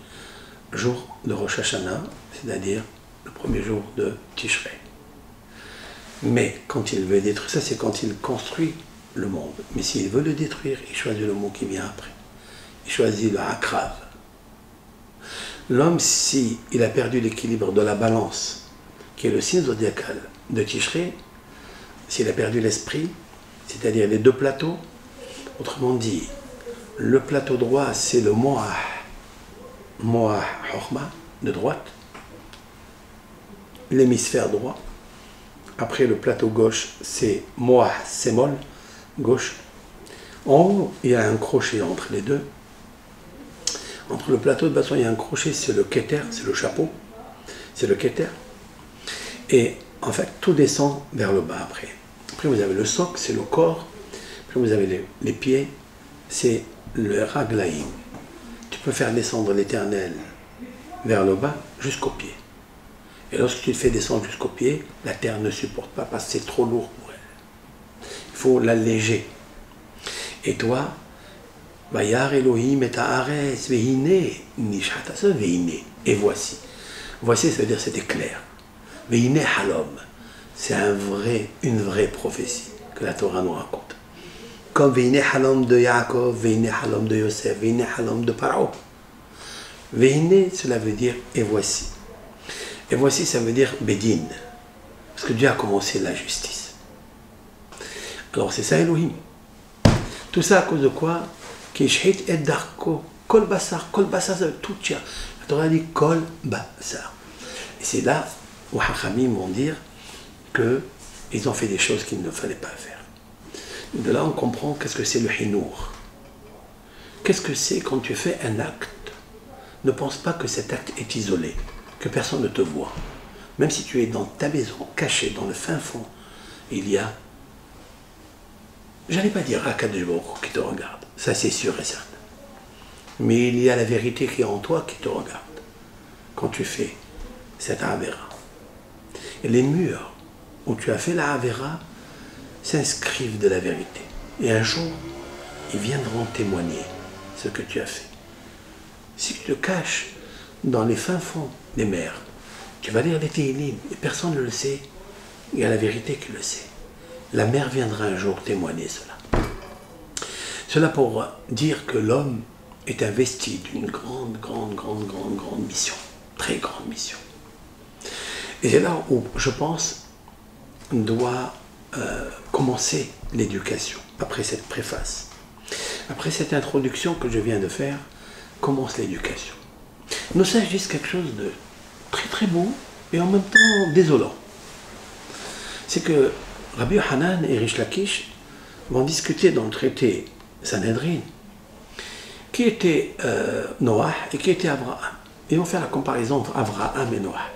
jour de Rosh Hashanah, c'est-à-dire le premier jour de Tishrei. Mais quand il veut détruire, ça c'est quand il construit le monde. Mais s'il veut le détruire, il choisit le mot qui vient après. Il choisit le Akrav. L'homme, s'il a perdu l'équilibre de la balance, qui est le signe zodiacal de Tishrei, s'il a perdu l'esprit, c'est-à-dire les deux plateaux, autrement dit, le plateau droit, c'est le Moah Chokhmah, de droite, l'hémisphère droit. Après, le plateau gauche, c'est Moah Semol, gauche. En haut, il y a un crochet entre les deux. Entre le plateau de basson, il y a un crochet, c'est le Keter, c'est le chapeau, c'est le Keter. Et en fait, tout descend vers le bas après. Après, vous avez le soc, c'est le corps. Après, vous avez les pieds, c'est le Raglaïm. Tu peux faire descendre l'Éternel vers le bas jusqu'aux pieds. Et lorsque tu le fais descendre jusqu'aux pieds, la terre ne supporte pas parce que c'est trop lourd pour elle. Il faut l'alléger. Et toi, Vayar Elohim et Haaretz vehine nishatasa vehine. Et voici. Voici, ça veut dire c'était clair. Vehine halom. C'est une vraie prophétie que la Torah nous raconte. Comme vehine halom de Yaakov, vehine halom de Yosef, vehine halom de Paro. Vehine, cela veut dire et voici. Et voici, ça veut dire Bédine. Parce que Dieu a commencé la justice. Alors c'est ça Elohim. Tout ça à cause de quoi? Kishhit et darko. Kol basar. Kol basar, ça veut tout dire. La Torah dit Kol basar. Et c'est là où Hachamim vont dire qu'ils ont fait des choses qu'il ne fallait pas faire. De là, on comprend qu'est-ce que c'est le hinour. Qu'est-ce que c'est quand tu fais un acte? Ne pense pas que cet acte est isolé, que personne ne te voit. Même si tu es dans ta maison, caché dans le fin fond, il y a, j'allais pas dire Akadosh Baruch Hu qui te regarde, ça c'est sûr et certain. Mais il y a la vérité qui est en toi qui te regarde quand tu fais cette Avera. Et les murs où tu as fait la Avera s'inscrivent de la vérité. Et un jour, ils viendront témoigner ce que tu as fait. Si tu te caches dans les fins fonds des mers, tu vas lire les Tehillim et personne ne le sait. Il y a la vérité qui le sait. La mer viendra un jour témoigner cela. Cela pour dire que l'homme est investi d'une grande mission. Très grande mission. Et c'est là où, je pense, on doit commencer l'éducation, après cette préface. Après cette introduction que je viens de faire, commence l'éducation. Nos sages disent quelque chose de très beau et en même temps désolant. C'est que Rabbi Hanan et Rish Lakish vont discuter dans le traité Sanhedrin qui était Noah et qui était Abraham. Ils vont faire la comparaison entre Abraham et Noah.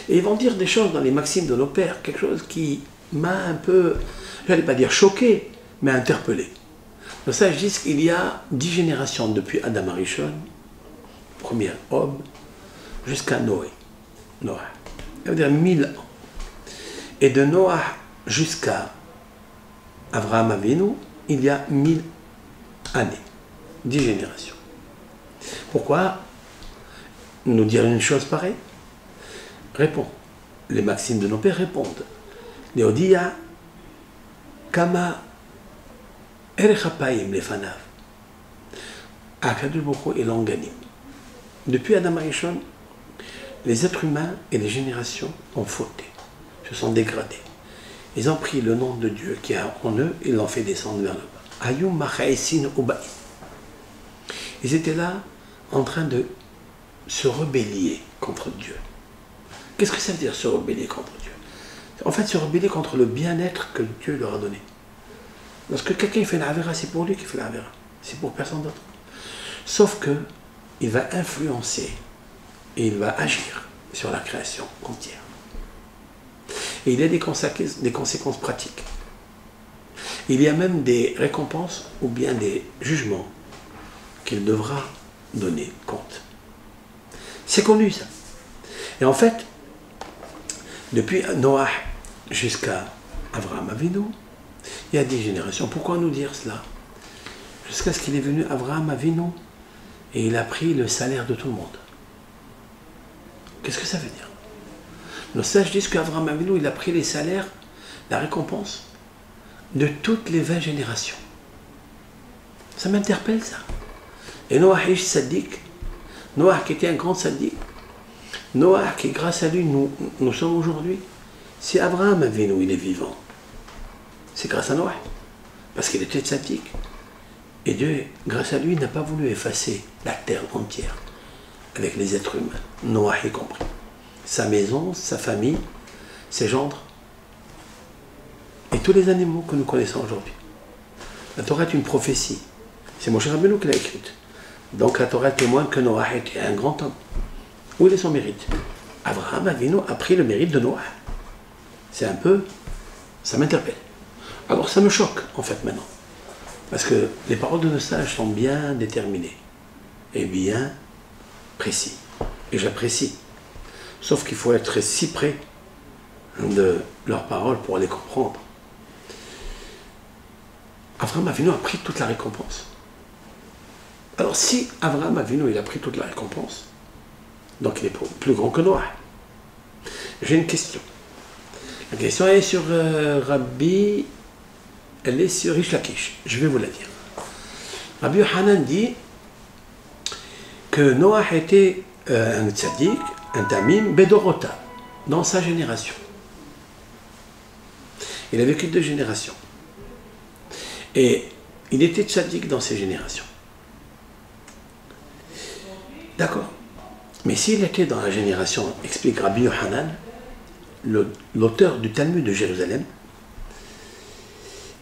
Et ils vont dire des choses dans les maximes de nos pères, quelque chose qui m'a un peu, je n'allais pas dire choqué, mais interpellé. Nos sages disent qu'il y a 10 générations depuis Adam Arishon, premier homme, jusqu'à Noé. Noah. Ça veut dire 1000 ans. Et de Noah jusqu'à Avraham Avinu, il y a 1000 années. 10 générations. Pourquoi nous dire une chose pareille? Réponds. Les maximes de nos pères répondent. Léodia, Kama, Erechapayim, les fanav. Akadosh Baruch Hu et l'Anganim. Depuis Adam Arishon, les êtres humains et les générations ont fauté, se sont dégradés. Ils ont pris le nom de Dieu qui est en eux et l'ont fait descendre vers le bas. Ayum Machaïsin Ubaï. Ils étaient là en train de se rebeller contre Dieu. Qu'est-ce que ça veut dire se rebeller contre Dieu? En fait, se rebeller contre le bien-être que Dieu leur a donné. Lorsque quelqu'un fait la Avera, c'est pour lui qu'il fait la Avera. C'est pour personne d'autre. Sauf que il va influencer et il va agir sur la création entière. Et il y a des conséquences pratiques. Il y a même des récompenses ou bien des jugements qu'il devra donner compte. C'est connu ça. Et en fait, depuis Noah jusqu'à Avraham Avinu, il y a 10 générations. Pourquoi nous dire cela? Jusqu'à ce qu'il est venu Avraham Avinu et il a pris le salaire de tout le monde. Qu'est-ce que ça veut dire? Nos sages disent qu'Avraham Avinu, il a pris les salaires, la récompense de toutes les 20 générations. Ça m'interpelle ça. Et Noah Ish Sadiq, Noah qui était un grand sadique, Noah qui grâce à lui nous sommes aujourd'hui, si Avraham Avinu il est vivant, c'est grâce à Noah, parce qu'il était sadique. Et Dieu, grâce à lui, n'a pas voulu effacer la terre entière avec les êtres humains, Noah y compris. Sa maison, sa famille, ses gendres et tous les animaux que nous connaissons aujourd'hui. La Torah est une prophétie. C'est Moshe Rabbeinu qui l'a écrite. Donc la Torah témoigne que Noah était un grand homme. Où est son mérite? Avraham Avinu a pris le mérite de Noah. C'est un peu... ça m'interpelle. Alors ça me choque en fait maintenant. Parce que les paroles de nos sages sont bien déterminées et bien précis. Et j'apprécie. Sauf qu'il faut être si près de leurs paroles pour les comprendre. Avraham Avinu a pris toute la récompense. Alors si Avraham Avinu il a pris toute la récompense, donc il est plus grand que Noah. J'ai une question. La question est sur Rabbi, elle est sur Rish Lakish. Je vais vous la dire. Rabbi Hanan dit que Noah était un tzaddik, un tamim bedorota, dans sa génération. Il a vécu 2 générations. Et il était tzaddik dans ses générations. D'accord. Mais s'il était dans la génération, explique Rabbi Yohanan, l'auteur du Talmud de Jérusalem,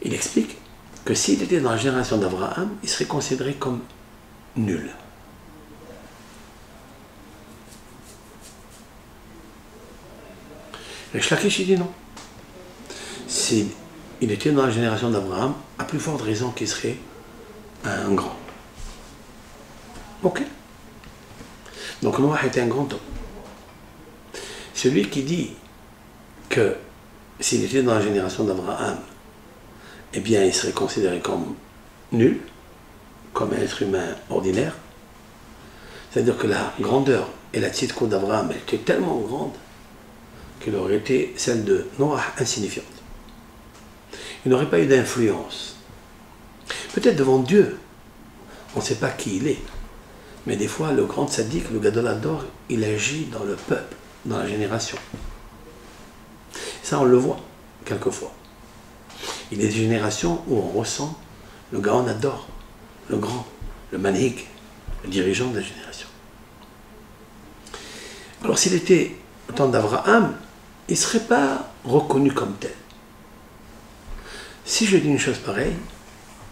il explique que s'il était dans la génération d'Abraham, il serait considéré comme nul. Et Shlakish, il dit non. S'il était dans la génération d'Abraham, à plus forte raison qu'il serait un grand. Ok. Donc Noah était un grand homme. Celui qui dit que s'il était dans la génération d'Abraham, eh bien il serait considéré comme nul, comme un être humain ordinaire, c'est-à-dire que la grandeur et la tzidko d'Abraham était tellement grande qu'elle aurait été celle de Noah insignifiante. Il n'aurait pas eu d'influence. Peut-être devant Dieu, on ne sait pas qui il est, mais des fois le grand tzaddik, le gadol hador, il agit dans le peuple, dans la génération. Ça on le voit quelquefois. Il y a des générations où on ressent le gadol hador, le grand, le manhig, le dirigeant de la génération. Alors s'il était au temps d'Abraham, il ne serait pas reconnu comme tel. Si je dis une chose pareille,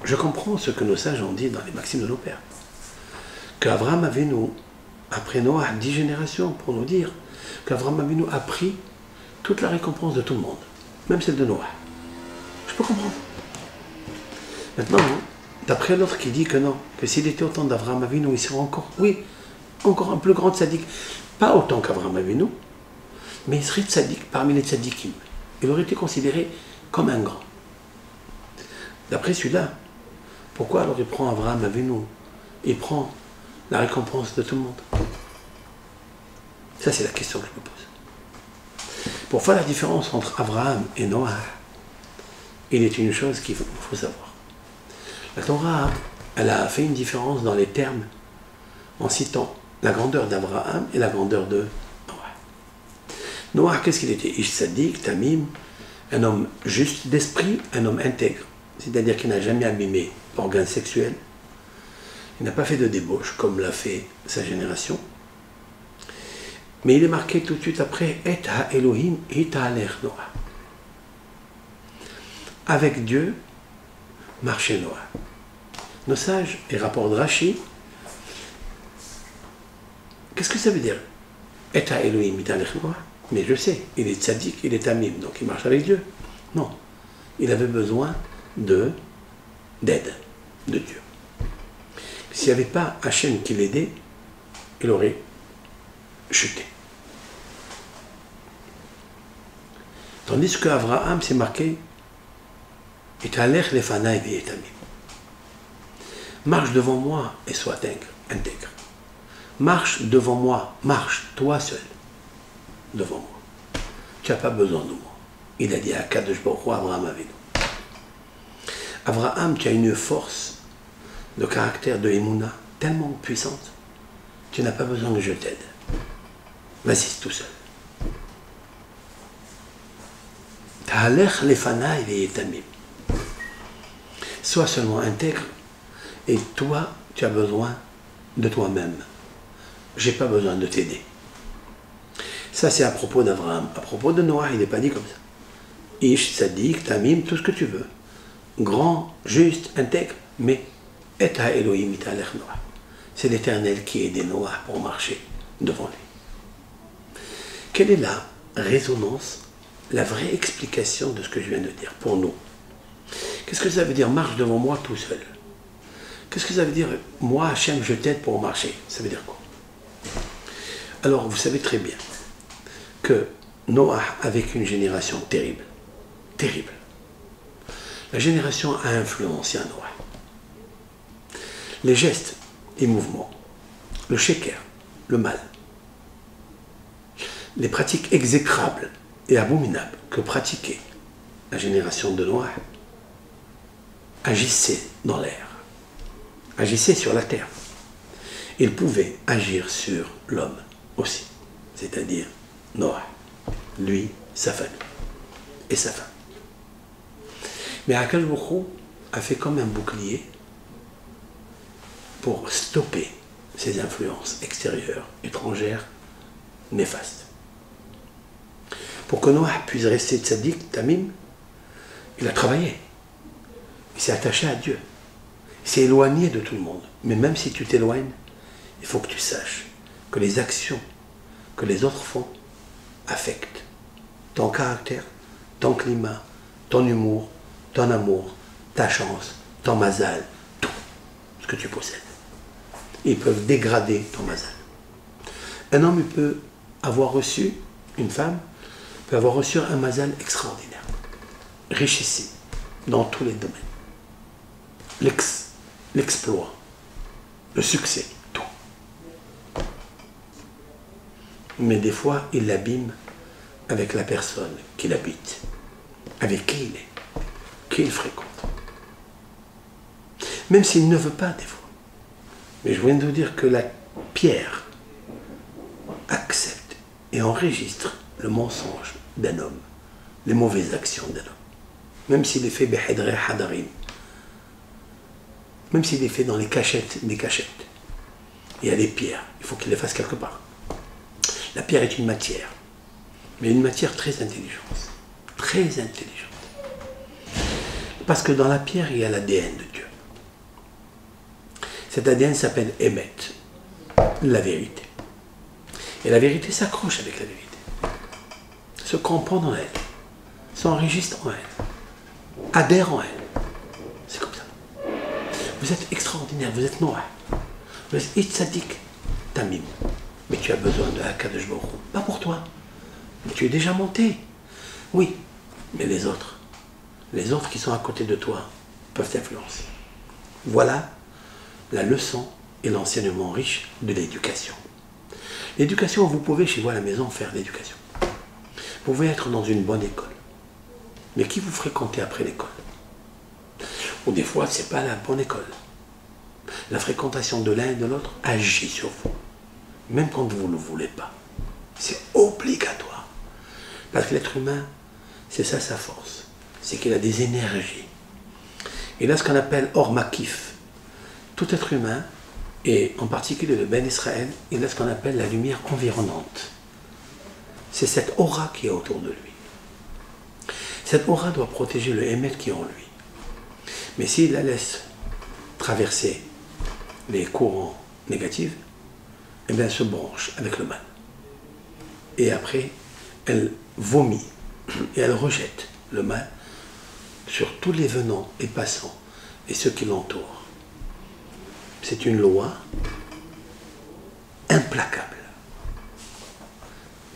je comprends ce que nos sages ont dit dans les maximes de nos pères. Qu'Abraham Avinu, après Noah, 10 générations, pour nous dire qu'Abraham Avinu a pris toute la récompense de tout le monde, même celle de Noah. Je peux comprendre. Maintenant, d'après l'autre qui dit que non, que s'il était au temps d'Abraham Avinu, il serait encore, oui, encore un plus grand tzaddik. Pas autant qu'Abraham Avinu, mais il serait tzaddik parmi les tzaddikim. Il aurait été considéré comme un grand. D'après celui-là, pourquoi alors il prend Abraham Avinu? Il prend la récompense de tout le monde. Ça, c'est la question que je me pose. Pour faire la différence entre Abraham et Noah, il est une chose qu'il faut savoir. La Torah, elle a fait une différence dans les termes en citant la grandeur d'Abraham et la grandeur de Noah. Noah, qu'est-ce qu'il était? Ish Tzadik, Tamim, un homme juste d'esprit, un homme intègre. C'est-à-dire qu'il n'a jamais abîmé l'organe sexuel. Il n'a pas fait de débauche comme l'a fait sa génération. Mais il est marqué tout de suite après Et ha Elohim et ha'aler Noah. Avec Dieu, marchait Noah. Nos sages, les rapports de Rashi, qu'est-ce que ça veut dire? Et ha Elohim et ha'aler Noah. Mais je sais, il est tzaddik, il est tamim, donc il marche avec Dieu. Non, il avait besoin d'aide de Dieu. S'il n'y avait pas Hachem qui l'aidait, il aurait chuté. Tandis qu'Abraham s'est marqué et alech lefanaï ve'etamim. Marche devant moi et sois intègre. Marche devant moi, marche toi seul devant moi. Tu n'as pas besoin de moi. Il a dit à Kadosh Baruch Hu, Abraham avec nous. Abraham, tu as une force de caractère de Emouna tellement puissante, tu n'as pas besoin que je t'aide. Vas-y tout seul. Ta'alech lefanaï ve'etamim. Sois seulement intègre et toi, tu as besoin de toi-même. J'ai pas besoin de t'aider. Ça, c'est à propos d'Abraham. À propos de Noah, il n'est pas dit comme ça. Ish, Tzadik, Tamim, tout ce que tu veux. Grand, juste, intègre, mais Et ha Elohim et ha'aler Noah. C'est l'Éternel qui aidait Noah pour marcher devant lui. Quelle est la résonance, la vraie explication de ce que je viens de dire pour nous? Qu'est-ce que ça veut dire marche devant moi tout seul? Qu'est-ce que ça veut dire moi, Hachem, je t'aide pour marcher? Ça veut dire quoi? Alors, vous savez très bien que Noah avait une génération terrible. Terrible. La génération a influencé Noah. Les gestes, les mouvements, le sheker, le mal, les pratiques exécrables et abominables que pratiquait la génération de Noah agissaient dans l'air, agissaient sur la terre. Ils pouvaient agir sur l'homme aussi. c'est-à-dire Noah, lui, sa famille et sa femme. Mais Akash Baruch Hu a fait comme un bouclier pour stopper ces influences extérieures, étrangères, néfastes. Pour que Noah puisse rester tzaddik, tamim, il a travaillé. Il s'est attaché à Dieu. Il s'est éloigné de tout le monde. Mais même si tu t'éloignes, il faut que tu saches que les actions que les autres font affectent ton caractère, ton climat, ton humour, ton amour, ta chance, ton mazal, tout ce que tu possèdes. Ils peuvent dégrader ton mazal. Un homme, il peut avoir reçu, une femme, peut avoir reçu un mazal extraordinaire, richissime, dans tous les domaines. L'exploit, le succès, tout. Mais des fois, il l'abîme avec la personne qu'il habite, avec qui il est, qui il fréquente. Même s'il ne veut pas des fois. Mais je viens de vous dire que la pierre accepte et enregistre le mensonge d'un homme, les mauvaises actions d'un homme. Même s'il est fait bihadre hadarim, même s'il est fait dans les cachettes des cachettes, il y a des pierres, il faut qu'il les fasse quelque part. La pierre est une matière, mais une matière très intelligente. Très intelligente. Parce que dans la pierre, il y a l'ADN de Dieu. Cet ADN s'appelle Emet, la vérité. Et la vérité s'accroche avec la vérité, se comprend en elle, s'enregistre en elle, adhère en elle. C'est comme ça. Vous êtes extraordinaire, vous êtes noir, vous êtes itzadik, tamim. Mais tu as besoin de Akadosh Baruch Hu. Pas pour toi. Mais tu es déjà monté. Oui, mais les autres qui sont à côté de toi peuvent t'influencer. Voilà la leçon et l'enseignement riche de l'éducation. L'éducation, vous pouvez chez vous à la maison faire l'éducation. Vous pouvez être dans une bonne école. Mais qui vous fréquentez après l'école? Ou des fois, ce n'est pas la bonne école. La fréquentation de l'un et de l'autre agit sur vous. Même quand vous ne le voulez pas. C'est obligatoire. Parce que l'être humain, c'est ça sa force. C'est qu'il a des énergies. Et là, ce qu'on appelle or makif. Tout être humain, et en particulier le Ben Israël, il a ce qu'on appelle la lumière environnante. C'est cette aura qui est autour de lui. Cette aura doit protéger le Hémet qui est en lui. Mais s'il la laisse traverser les courants négatifs, eh bien, elle se branche avec le mal. Et après, elle vomit et elle rejette le mal sur tous les venants et passants et ceux qui l'entourent. C'est une loi implacable.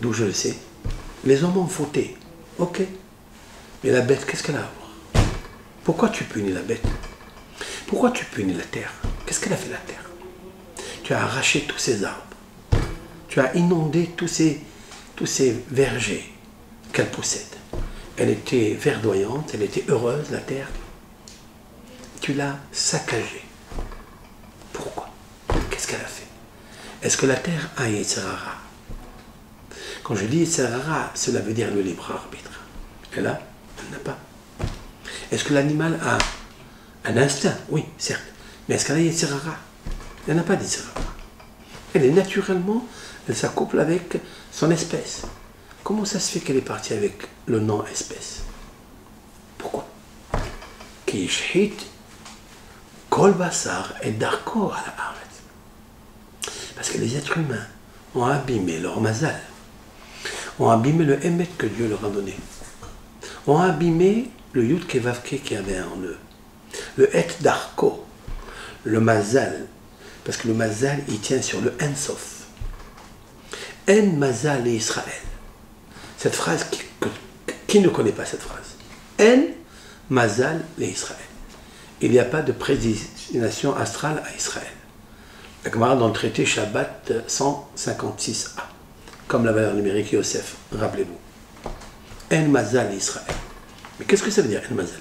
D'où je le sais. Les hommes ont fauté. Ok. Mais la bête, qu'est-ce qu'elle a à voir? Pourquoi tu punis la bête? Pourquoi tu punis la terre? Qu'est-ce qu'elle a fait la terre? Tu as arraché tous ces arbres. Tu as inondé tous ces vergers qu'elle possède. Elle était verdoyante, elle était heureuse, la terre. Tu l'as saccagée. Pourquoi? Qu'est-ce qu'elle a fait? Est-ce que la terre a un Yetzer Hara? Quand je dis Yetzer Hara, cela veut dire le libre arbitre. Elle n'a pas. Est-ce que l'animal a un instinct? Oui, certes. Mais est-ce qu'elle a Yetzer Hara? Elle n'a pas de Yetzer Hara. Elle est naturellement, elle s'accouple avec son espèce. Comment ça se fait qu'elle est partie avec le nom espèce? Pourquoi? Ki yishhit kol basar et darko à la haaretz. Parce que les êtres humains ont abîmé leur mazal, ont abîmé le émet que Dieu leur a donné, ont abîmé le yud kevavke qu'il y avait en eux, le et darko, le mazal, parce que le mazal il tient sur le ensof. En mazal et Israël. Cette phrase, qui ne connaît pas cette phrase? En mazal et Israël. Il n'y a pas de prédestination astrale à Israël. La Gemara dans le traité Shabbat 156a, comme la valeur numérique Yosef, rappelez-vous. En mazal et Israël. Mais qu'est-ce que ça veut dire, en mazal?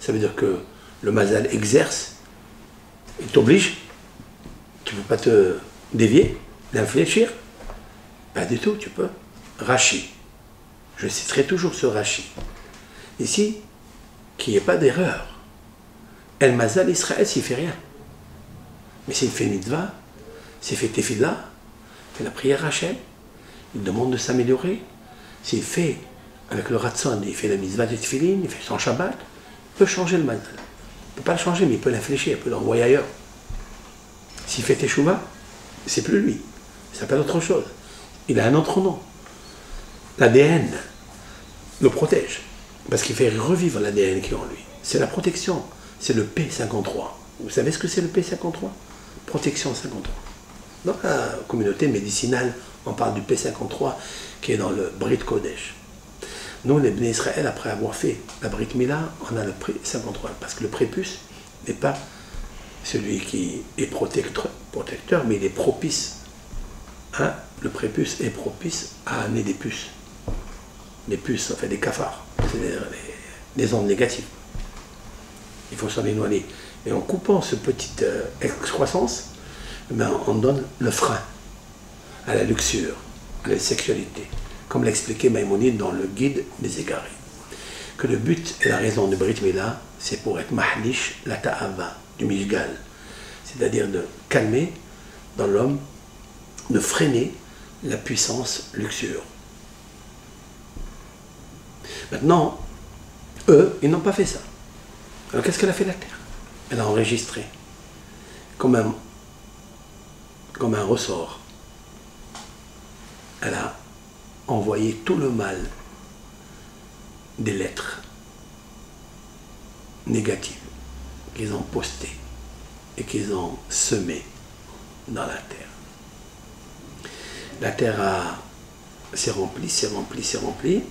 Ça veut dire que le mazal exerce, il t'oblige, tu ne peux pas te dévier, d'infléchir. Pas du tout, tu peux. Rachi. Je citerai toujours ce Rachi. Ici, qu'il n'y ait pas d'erreur. El Mazal Israël, s'il ne fait rien. Mais s'il fait mitzvah, s'il fait tefillah, fait la prière à Hachem, il demande de s'améliorer. S'il fait avec le Ratson, il fait la mitzvah de tefillin, il fait son Shabbat, il peut changer le Mazal. Il ne peut pas le changer, mais il peut l'infléchir, il peut l'envoyer ailleurs. S'il fait Teshuvah, c'est plus lui. Il s'appelle autre chose. Il a un autre nom. L'ADN le protège. Parce qu'il fait revivre l'ADN qui est en lui. C'est la protection. C'est le P53. Vous savez ce que c'est le P53? Protection 53. Dans la communauté médicinale, on parle du P53 qui est dans le Brit Kodesh. Nous, les Bnei Israël, après avoir fait la Brit Mila, on a le P53. Parce que le prépuce n'est pas celui qui est protecteur, mais il est propice. Hein? Le prépuce est propice à amener des puces. Les puces, ça fait des cafards. C'est les ondes négatives. Il faut s'en éloigner. Et en coupant ce petite excroissance, ben, on donne le frein à la luxure, à la sexualité. Comme l'expliquait Maïmonide dans le guide des égarés. Que le but et la raison de Brit Mila, c'est pour être mahlish la ta'ava, du mishgal. C'est-à-dire de calmer dans l'homme, de freiner la puissance luxure. Maintenant, eux, ils n'ont pas fait ça. Alors qu'est-ce qu'elle a fait la Terre? Elle a enregistré comme un ressort. Elle a envoyé tout le mal des lettres négatives qu'ils ont postées et qu'ils ont semées dans la Terre. La Terre s'est remplie, s'est remplie, s'est remplie.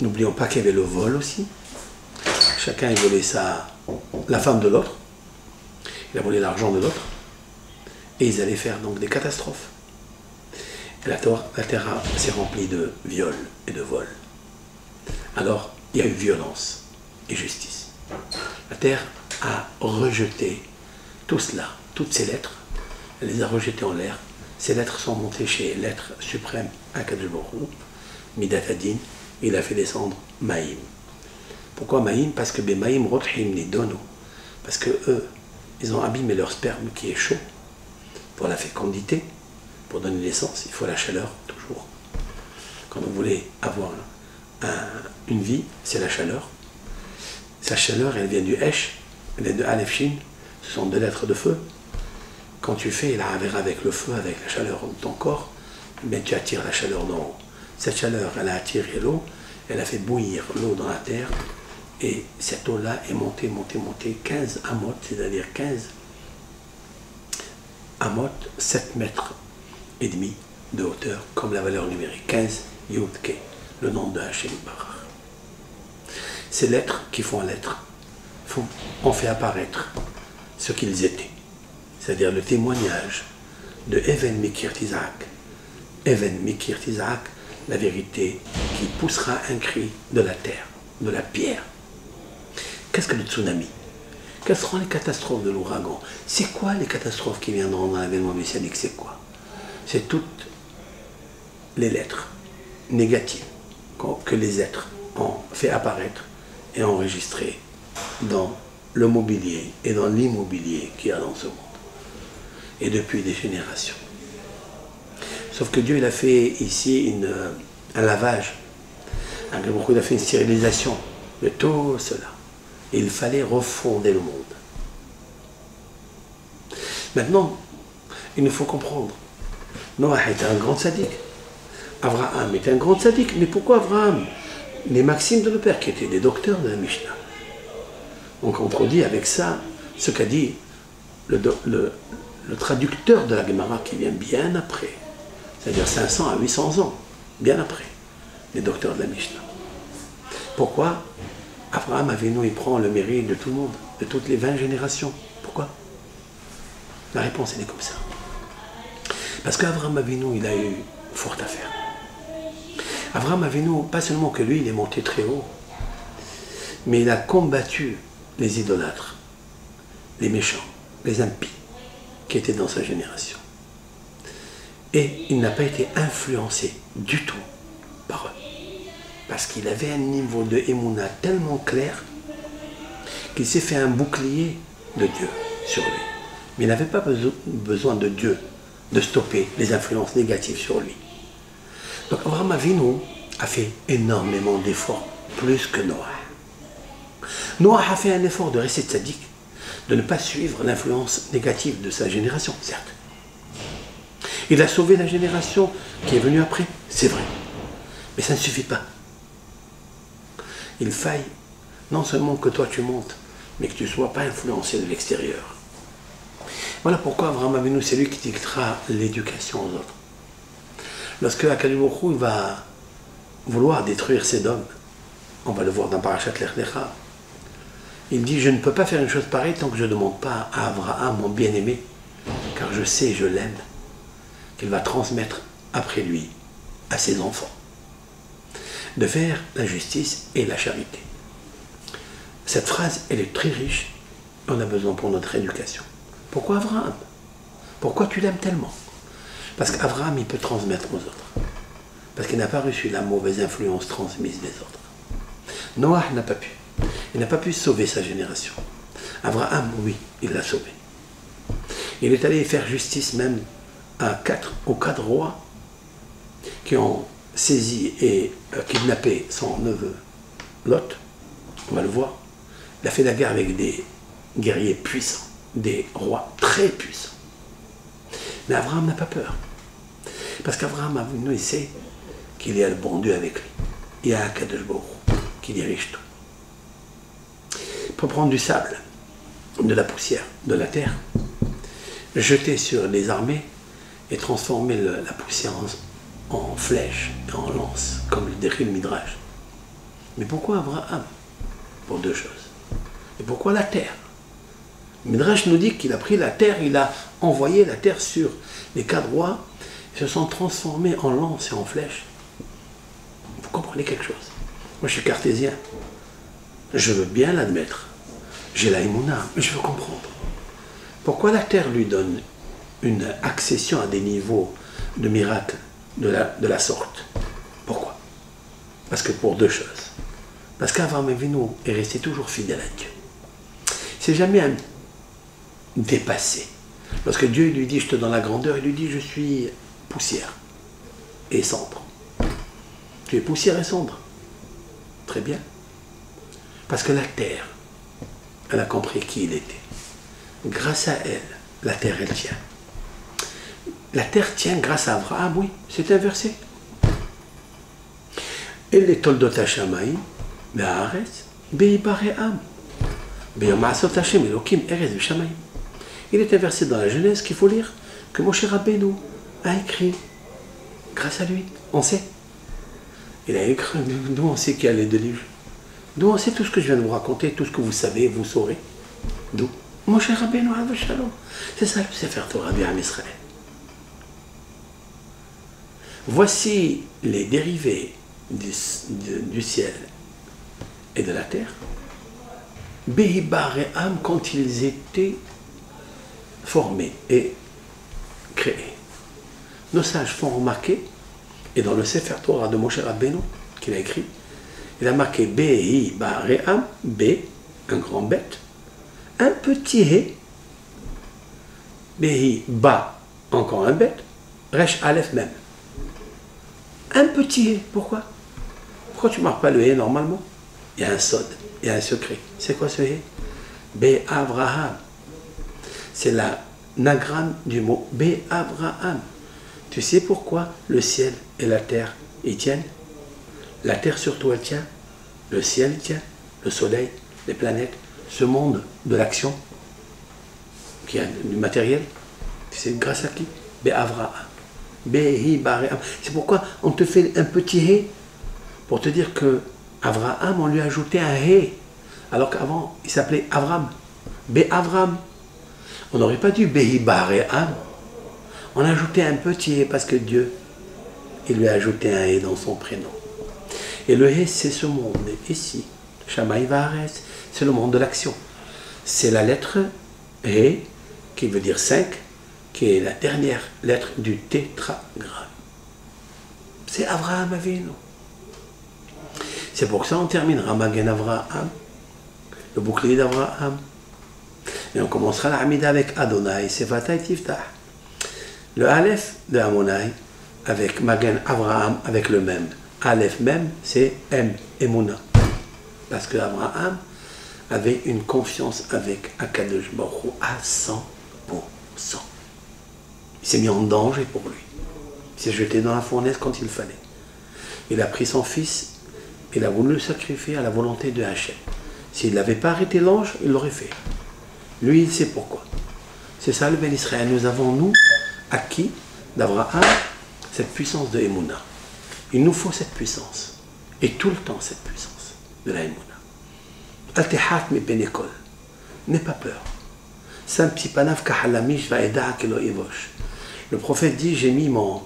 N'oublions pas qu'il y avait le vol aussi. Chacun a volé la femme de l'autre. Il a volé l'argent de l'autre. Et ils allaient faire donc des catastrophes. Et la terre s'est remplie de viols et de vols. Alors, il y a eu violence et justice. La terre a rejeté tout cela, toutes ces lettres. Elle les a rejetées en l'air. Ces lettres sont montées chez l'être suprême Akadosh Baruch Hu, Midat Hadin. Il a fait descendre Maïm. Pourquoi Maïm? Parce que Maïm Rothim ni Dono. Parce que eux, ils ont abîmé leur sperme qui est chaud pour la fécondité, pour donner naissance. Il faut la chaleur, toujours. Quand vous voulez avoir une vie, c'est la chaleur. Sa chaleur, elle vient du Hesh, elle vient de Aleph Shin. Ce sont deux lettres de feu. Quand tu fais la Havera avec le feu, avec la chaleur de ton corps, mais tu attires la chaleur d'en haut. Cette chaleur, elle a attiré l'eau, elle a fait bouillir l'eau dans la terre, et cette eau-là est montée, montée, montée, 15 amot, c'est-à-dire 15 amot, 7 mètres et demi de hauteur, comme la valeur numérique, 15 Yud-Ke, le nom de Hachem Barach. Ces lettres qui font l'être, ont fait apparaître ce qu'ils étaient, c'est-à-dire le témoignage de Even Mikir Tizak. Even Mikir Tizak, la vérité qui poussera un cri de la terre, de la pierre. Qu'est-ce que le tsunami? Quelles seront les catastrophes de l'ouragan? C'est quoi les catastrophes qui viendront dans l'avènement messianique? C'est quoi? C'est toutes les lettres négatives que les êtres ont fait apparaître et enregistrées dans le mobilier et dans l'immobilier qu'il y a dans ce monde. Et depuis des générations. Sauf que Dieu, il a fait ici un lavage. Il a fait une stérilisation de tout cela. Et il fallait refonder le monde. Maintenant, il nous faut comprendre. Noah était un grand sadique. Abraham était un grand sadique. Mais pourquoi Abraham? Les maximes de nos pères, qui étaient des docteurs de la Mishnah. On contredit avec ça ce qu'a dit le traducteur de la Gemara qui vient bien après. C'est-à-dire 500 à 800 ans, bien après, les docteurs de la Mishnah. Pourquoi Abraham Avinu, il prend le mérite de tout le monde, de toutes les 20 générations? Pourquoi? La réponse, elle est comme ça. Parce qu'Abraham Avinu, il a eu fort à faire. Abraham Avinu, pas seulement que lui, il est monté très haut, mais il a combattu les idolâtres, les méchants, les impies, qui étaient dans sa génération. Et il n'a pas été influencé du tout par eux. Parce qu'il avait un niveau de Emouna tellement clair qu'il s'est fait un bouclier de Dieu sur lui. Mais il n'avait pas besoin de Dieu de stopper les influences négatives sur lui. Donc Abraham Avinu a fait énormément d'efforts, plus que Noah. Noah a fait un effort de rester tzaddik, de ne pas suivre l'influence négative de sa génération, certes. Il a sauvé la génération qui est venue après, c'est vrai. Mais ça ne suffit pas. Il faille non seulement que toi tu montes, mais que tu ne sois pas influencé de l'extérieur. Voilà pourquoi Abraham Avinu, c'est lui qui dictera l'éducation aux autres. Lorsque Akadosh Baruch Hu va vouloir détruire Sédom, on va le voir dans Parashat Lech Lecha, il dit « Je ne peux pas faire une chose pareille tant que je ne demande pas à Abraham, mon bien-aimé, car je sais et je l'aime, qu'il va transmettre après lui à ses enfants, de faire la justice et la charité. » Cette phrase, elle est très riche, on a besoin pour notre éducation. Pourquoi Abraham? Pourquoi tu l'aimes tellement? Parce qu'Abraham, il peut transmettre aux autres. Parce qu'il n'a pas reçu la mauvaise influence transmise des autres. Noah n'a pas pu. Il n'a pas pu sauver sa génération. Abraham, oui, il l'a sauvé. Il est allé faire justice même aux quatre rois qui ont saisi et kidnappé son neveu Lot. On va le voir. Il a fait la guerre avec des guerriers puissants, des rois très puissants. Mais Abraham n'a pas peur. Parce qu'Abraham a venu, il sait qu'il y a le bon Dieu avec lui. Il y a Akadosh Baruch Hu qui dirige tout. Pour prendre du sable, de la poussière, de la terre, jeter sur les armées et transformer la poussière en flèche et en lance, comme le décrit le Midrash. Mais pourquoi Abraham? Pour deux choses. Et pourquoi la terre? Le Midrash nous dit qu'il a pris la terre, il a envoyé la terre sur les quatre rois, ils se sont transformés en lance et en flèche. Vous comprenez quelque chose? Moi je suis cartésien, je veux bien l'admettre, j'ai la Emouna, mais je veux comprendre. Pourquoi la terre lui donne une accession à des niveaux de miracles de la sorte? Pourquoi? Parce que pour deux choses. Parce qu'Abraham Avinu est resté toujours fidèle à Dieu. C'est jamais un dépassé. Lorsque Dieu lui dit, je te donne la grandeur, il lui dit, je suis poussière et cendre. Tu es poussière et cendre. Très bien. Parce que la terre, elle a compris qui il était. Grâce à elle, la terre, elle tient. La terre tient grâce à Abraham, oui, c'est inversé. Et les toldot Hashamayim, Be'aretz, Be'ibare'am, Be'yoma'asot Hashem Elokim Erez V'Shamayim. Il est inversé dans la Genèse qu'il faut lire que Moshe Rabbeinu a écrit. Grâce à lui, on sait. Il a écrit, d'où on sait qu'il y a les deux livres. D'où on sait tout ce que je viens de vous raconter, tout ce que vous savez, vous saurez. D'où Moshe Rabbeinu Alav Shalom. C'est ça le Sefer Torah d'Am Israël. Voici les dérivés du ciel et de la terre. Behibar et Am, quand ils étaient formés et créés. Nos sages font remarquer, et dans le Sefer Torah de Moshe Rabbeinu, qu'il a écrit, il a marqué Behibar et Am, B, un grand bête, un petit He, Behi, Ba, encore un bête, Resh Aleph même. Un petit He, pourquoi? Pourquoi tu ne marques pas le He normalement? Il y a un sod, il y a un secret. C'est quoi ce He? Be-Avraham. C'est la nagramme du mot Be-Avraham. Tu sais pourquoi le ciel et la terre y tiennent? La terre surtout elle tient, le ciel tient, le soleil, les planètes, ce monde de l'action, qui a du matériel, c'est grâce à qui? Be-Avraham. Be-Hi-Baréam. C'est pourquoi on te fait un petit He, pour te dire que Avraham, on lui a ajouté un He, alors qu'avant, il s'appelait Avram. Be-Avram. On n'aurait pas dû Behi-Baréam. On a ajouté un petit He parce que Dieu, il lui a ajouté un He dans son prénom. Et le He, c'est ce monde ici. Shamaï Vahares, c'est le monde de l'action. C'est la lettre He, qui veut dire 5, qui est la dernière lettre du tétragramme. C'est Avraham Avinu. C'est pour ça qu'on termine Ramagen Avraham, le bouclier d'Avraham. Et on commencera la Hamida avec Adonai, Sefatay Tiftah. Le Aleph de Amonai avec Magen Avraham avec le même. Aleph même, c'est M, Emouna. Parce que Avraham avait une confiance avec Akadosh Baruch Hu à 100%. Il s'est mis en danger pour lui. Il s'est jeté dans la fournaise quand il fallait. Il a pris son fils, il a voulu le sacrifier à la volonté de Hachem. S'il n'avait pas arrêté l'ange, il l'aurait fait. Lui, il sait pourquoi. C'est ça le Ben Israël. Nous avons, nous, acquis d'Avraham cette puissance de Emouna. Il nous faut cette puissance. Et tout le temps cette puissance de la Emouna. Al-Tihat mi Benekol. N'aie pas peur. Le prophète dit, j'ai mis mon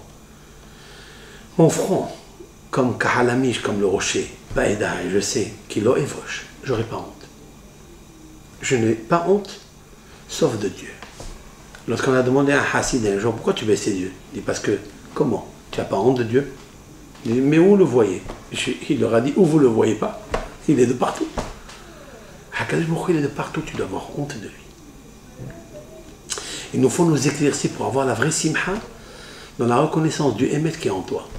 front comme Kahalamish, comme le rocher. Et je sais qu'il lo évoche. Je n'aurai pas honte. Je n'ai pas honte, sauf de Dieu. Lorsqu'on a demandé à un Hassid un jour, pourquoi tu baisses les yeux? Il dit, parce que, comment? Tu n'as pas honte de Dieu? Il dit, mais où le voyez? Il leur a dit, où vous ne le voyez pas? Il est de partout. Hakadosh Baruch Hu, il est de partout, tu dois avoir honte de lui. Il nous faut nous éclaircir pour avoir la vraie simha dans la reconnaissance du Emet qui est en toi.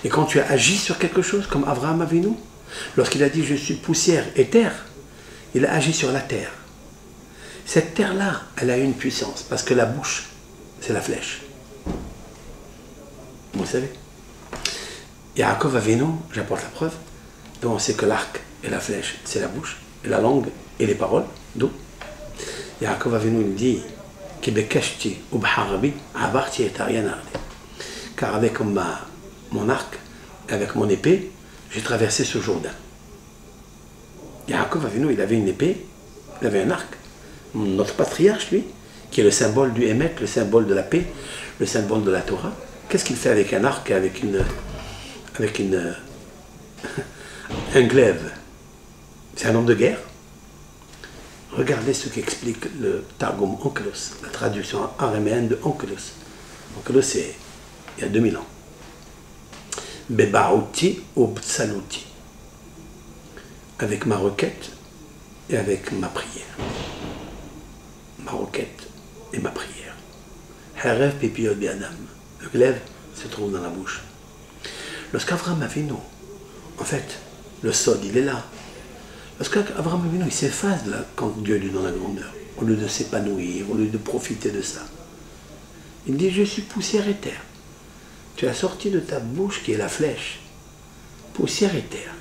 Et quand tu as agi sur quelque chose, comme Avraham Avinu, lorsqu'il a dit je suis poussière et terre, il a agi sur la terre. Cette terre-là, elle a une puissance, parce que la bouche, c'est la flèche. Vous savez. Yaakov Avinu, j'apporte la preuve, donc on sait que l'arc et la flèche, c'est la bouche, et la langue et les paroles, d'où Yaakov Avinu il dit Kibekashti ubharabi abarti et arianarde. Car avec mon arc, avec mon épée, j'ai traversé ce Jourdain. Yaakov Avinu, il avait une épée, il avait un arc. Notre patriarche, lui, qui est le symbole du Emet, le symbole de la paix, le symbole de la Torah, qu'est-ce qu'il fait avec un arc et avec un glaive? C'est un homme de guerre. Regardez ce qu'explique le Targum Onkelos, la traduction araméenne de Onkelos. Onkelos, c'est il y a 2000 ans. Bebaouti ou Btsalouti. Avec ma requête et avec ma prière. Ma requête et ma prière. Harev Pipiot Biadam. Le glaive se trouve dans la bouche. Lorsqu'Avraham Avinu, en fait, le sod, il est là. Lorsqu'Avraham Avinu, il s'efface là, quand Dieu lui donne la grandeur, au lieu de s'épanouir, au lieu de profiter de ça. Il dit, je suis poussière et terre. Tu as sorti de ta bouche qui est la flèche, poussière et terre.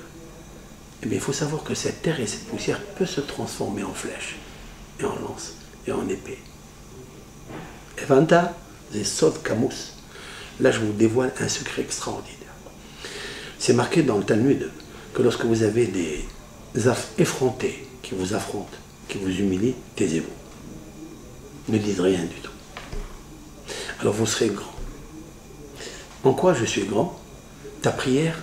Eh bien, il faut savoir que cette terre et cette poussière peuvent se transformer en flèche, et en lance, et en épée. Evanta, c'est Sod Kamus. Là, je vous dévoile un secret extraordinaire. C'est marqué dans le Talmud que lorsque vous avez des effrontés qui vous affrontent, qui vous humilient, taisez-vous. Ne dites rien du tout. Alors vous serez grand. En quoi je suis grand? Ta prière,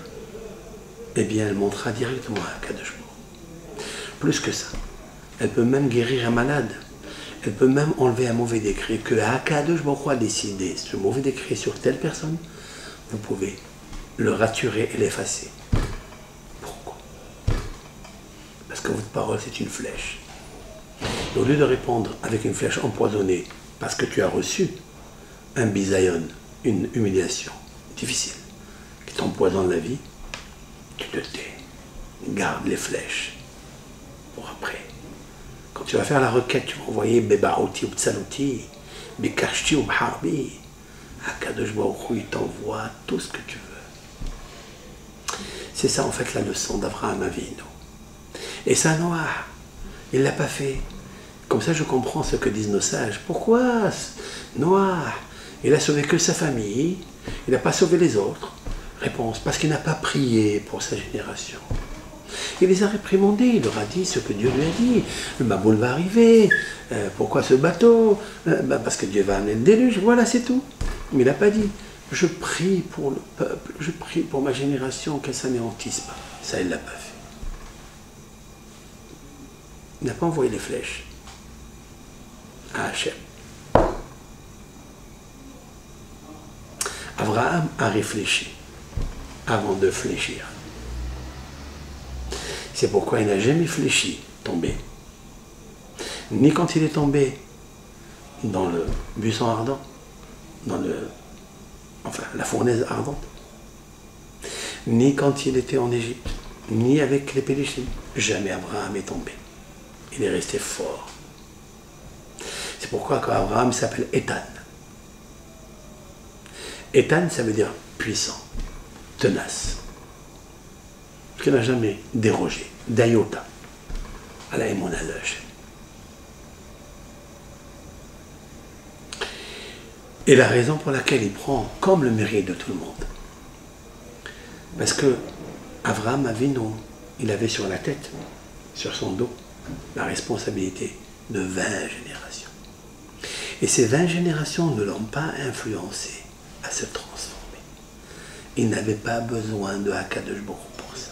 eh bien, elle montera directement à Kadosh Baruch. Plus que ça, elle peut même guérir un malade. Elle peut même enlever un mauvais décret que Kadosh Baruch a décidé. Ce mauvais décret sur telle personne, vous pouvez le raturer et l'effacer. Pourquoi? Parce que votre parole, c'est une flèche. Et au lieu de répondre avec une flèche empoisonnée, parce que tu as reçu un bisayon, une humiliation difficile, qui t'empoisonne la vie, tu te tais. Garde les flèches pour après. Quand tu vas faire la requête, tu vas envoyer Bebaouti ou Tsalouti, Bekashti ou Bharbi. Akadosh Baruch Hu, il t'envoie tout ce que tu veux. C'est ça en fait la leçon d'Avraham Avinu. Et ça, Noah, il ne l'a pas fait. Comme ça, je comprends ce que disent nos sages. Pourquoi Noah, il a sauvé que sa famille, il n'a pas sauvé les autres? Réponse, parce qu'il n'a pas prié pour sa génération. Il les a réprimandés, il leur a dit ce que Dieu lui a dit. Le Maboul va arriver, pourquoi ce bateau? Parce que Dieu va amener le déluge, voilà, c'est tout. Mais il n'a pas dit, je prie pour le peuple, je prie pour ma génération, qu'elle ne s'anéantisse pas. Ça, il ne l'a pas fait. Il n'a pas envoyé les flèches à Hachem. Abraham a réfléchi avant de fléchir. C'est pourquoi il n'a jamais fléchi, tombé. Ni quand il est tombé dans le buisson ardent, dans la fournaise ardente, ni quand il était en Égypte, ni avec les Péléchim. Jamais Abraham est tombé. Il est resté fort. C'est pourquoi quand Abraham s'appelle Ethan. Ethan, ça veut dire puissant, tenace. Qui n'a jamais dérogé, d'ayota, à la émona de Hachem. Et la raison pour laquelle il prend comme le mérite de tout le monde. Parce que Abraham Avinu, il avait sur la tête, sur son dos, la responsabilité de 20 générations. Et ces 20 générations ne l'ont pas influencé à se transformer. Il n'avait pas besoin de Hakadosh Baruch Hu pour ça.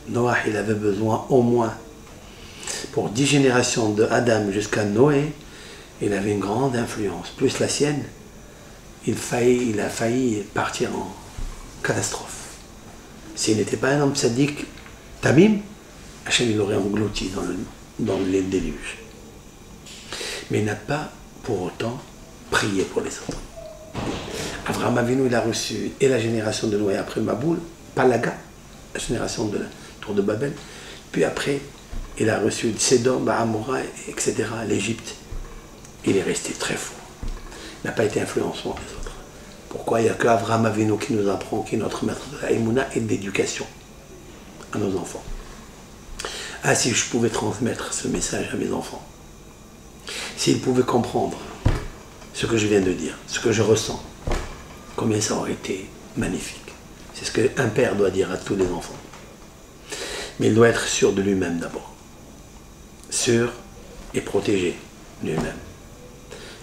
Noah, il avait besoin au moins, pour 10 générations de Adam jusqu'à Noé, il avait une grande influence, plus la sienne, il a failli partir en catastrophe. S'il n'était pas un homme sadique, Tamim, Hachem il l'aurait englouti dans le déluge. Mais il n'a pas pour autant prié pour les autres. Abraham Avinu, il a reçu et la génération de Noé après Maboul, Palaga, la génération de la tour de Babel, puis après, il a reçu Sédom, Amora, etc., l'Égypte. Il est resté très fort. Il n'a pas été influençant les autres. Pourquoi il n'y a qu'Abraham Avinu qui nous apprend, qui est notre maître de la Emouna et de l'éducation à nos enfants. Ah, si je pouvais transmettre ce message à mes enfants, s'ils pouvaient comprendre ce que je viens de dire, ce que je ressens, combien ça aurait été magnifique. C'est ce qu'un père doit dire à tous les enfants. Mais il doit être sûr de lui-même d'abord. Sûr et protégé lui-même.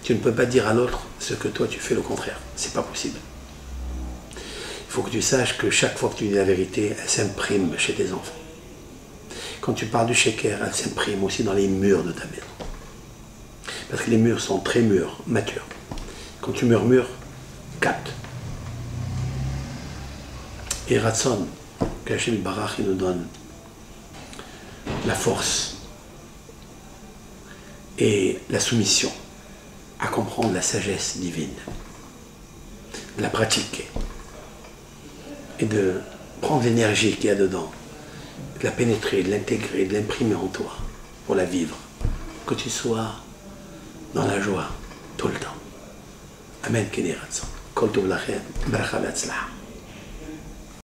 Tu ne peux pas dire à l'autre ce que toi tu fais le contraire. C'est pas possible. Il faut que tu saches que chaque fois que tu dis la vérité, elle s'imprime chez tes enfants. Quand tu parles du sheker, elle s'imprime aussi dans les murs de ta maison. Parce que les murs sont très mûrs, matures. Quand tu murmures, capte. Et Ratson, qu'Hachem Barach, il nous donne la force et la soumission à comprendre la sagesse divine, de la pratiquer et de prendre l'énergie qu'il y a dedans, de la pénétrer, de l'intégrer, de l'imprimer en toi pour la vivre, que tu sois dans la joie tout le temps. Amen. Kol tov lachem, bracha v'atzlacha.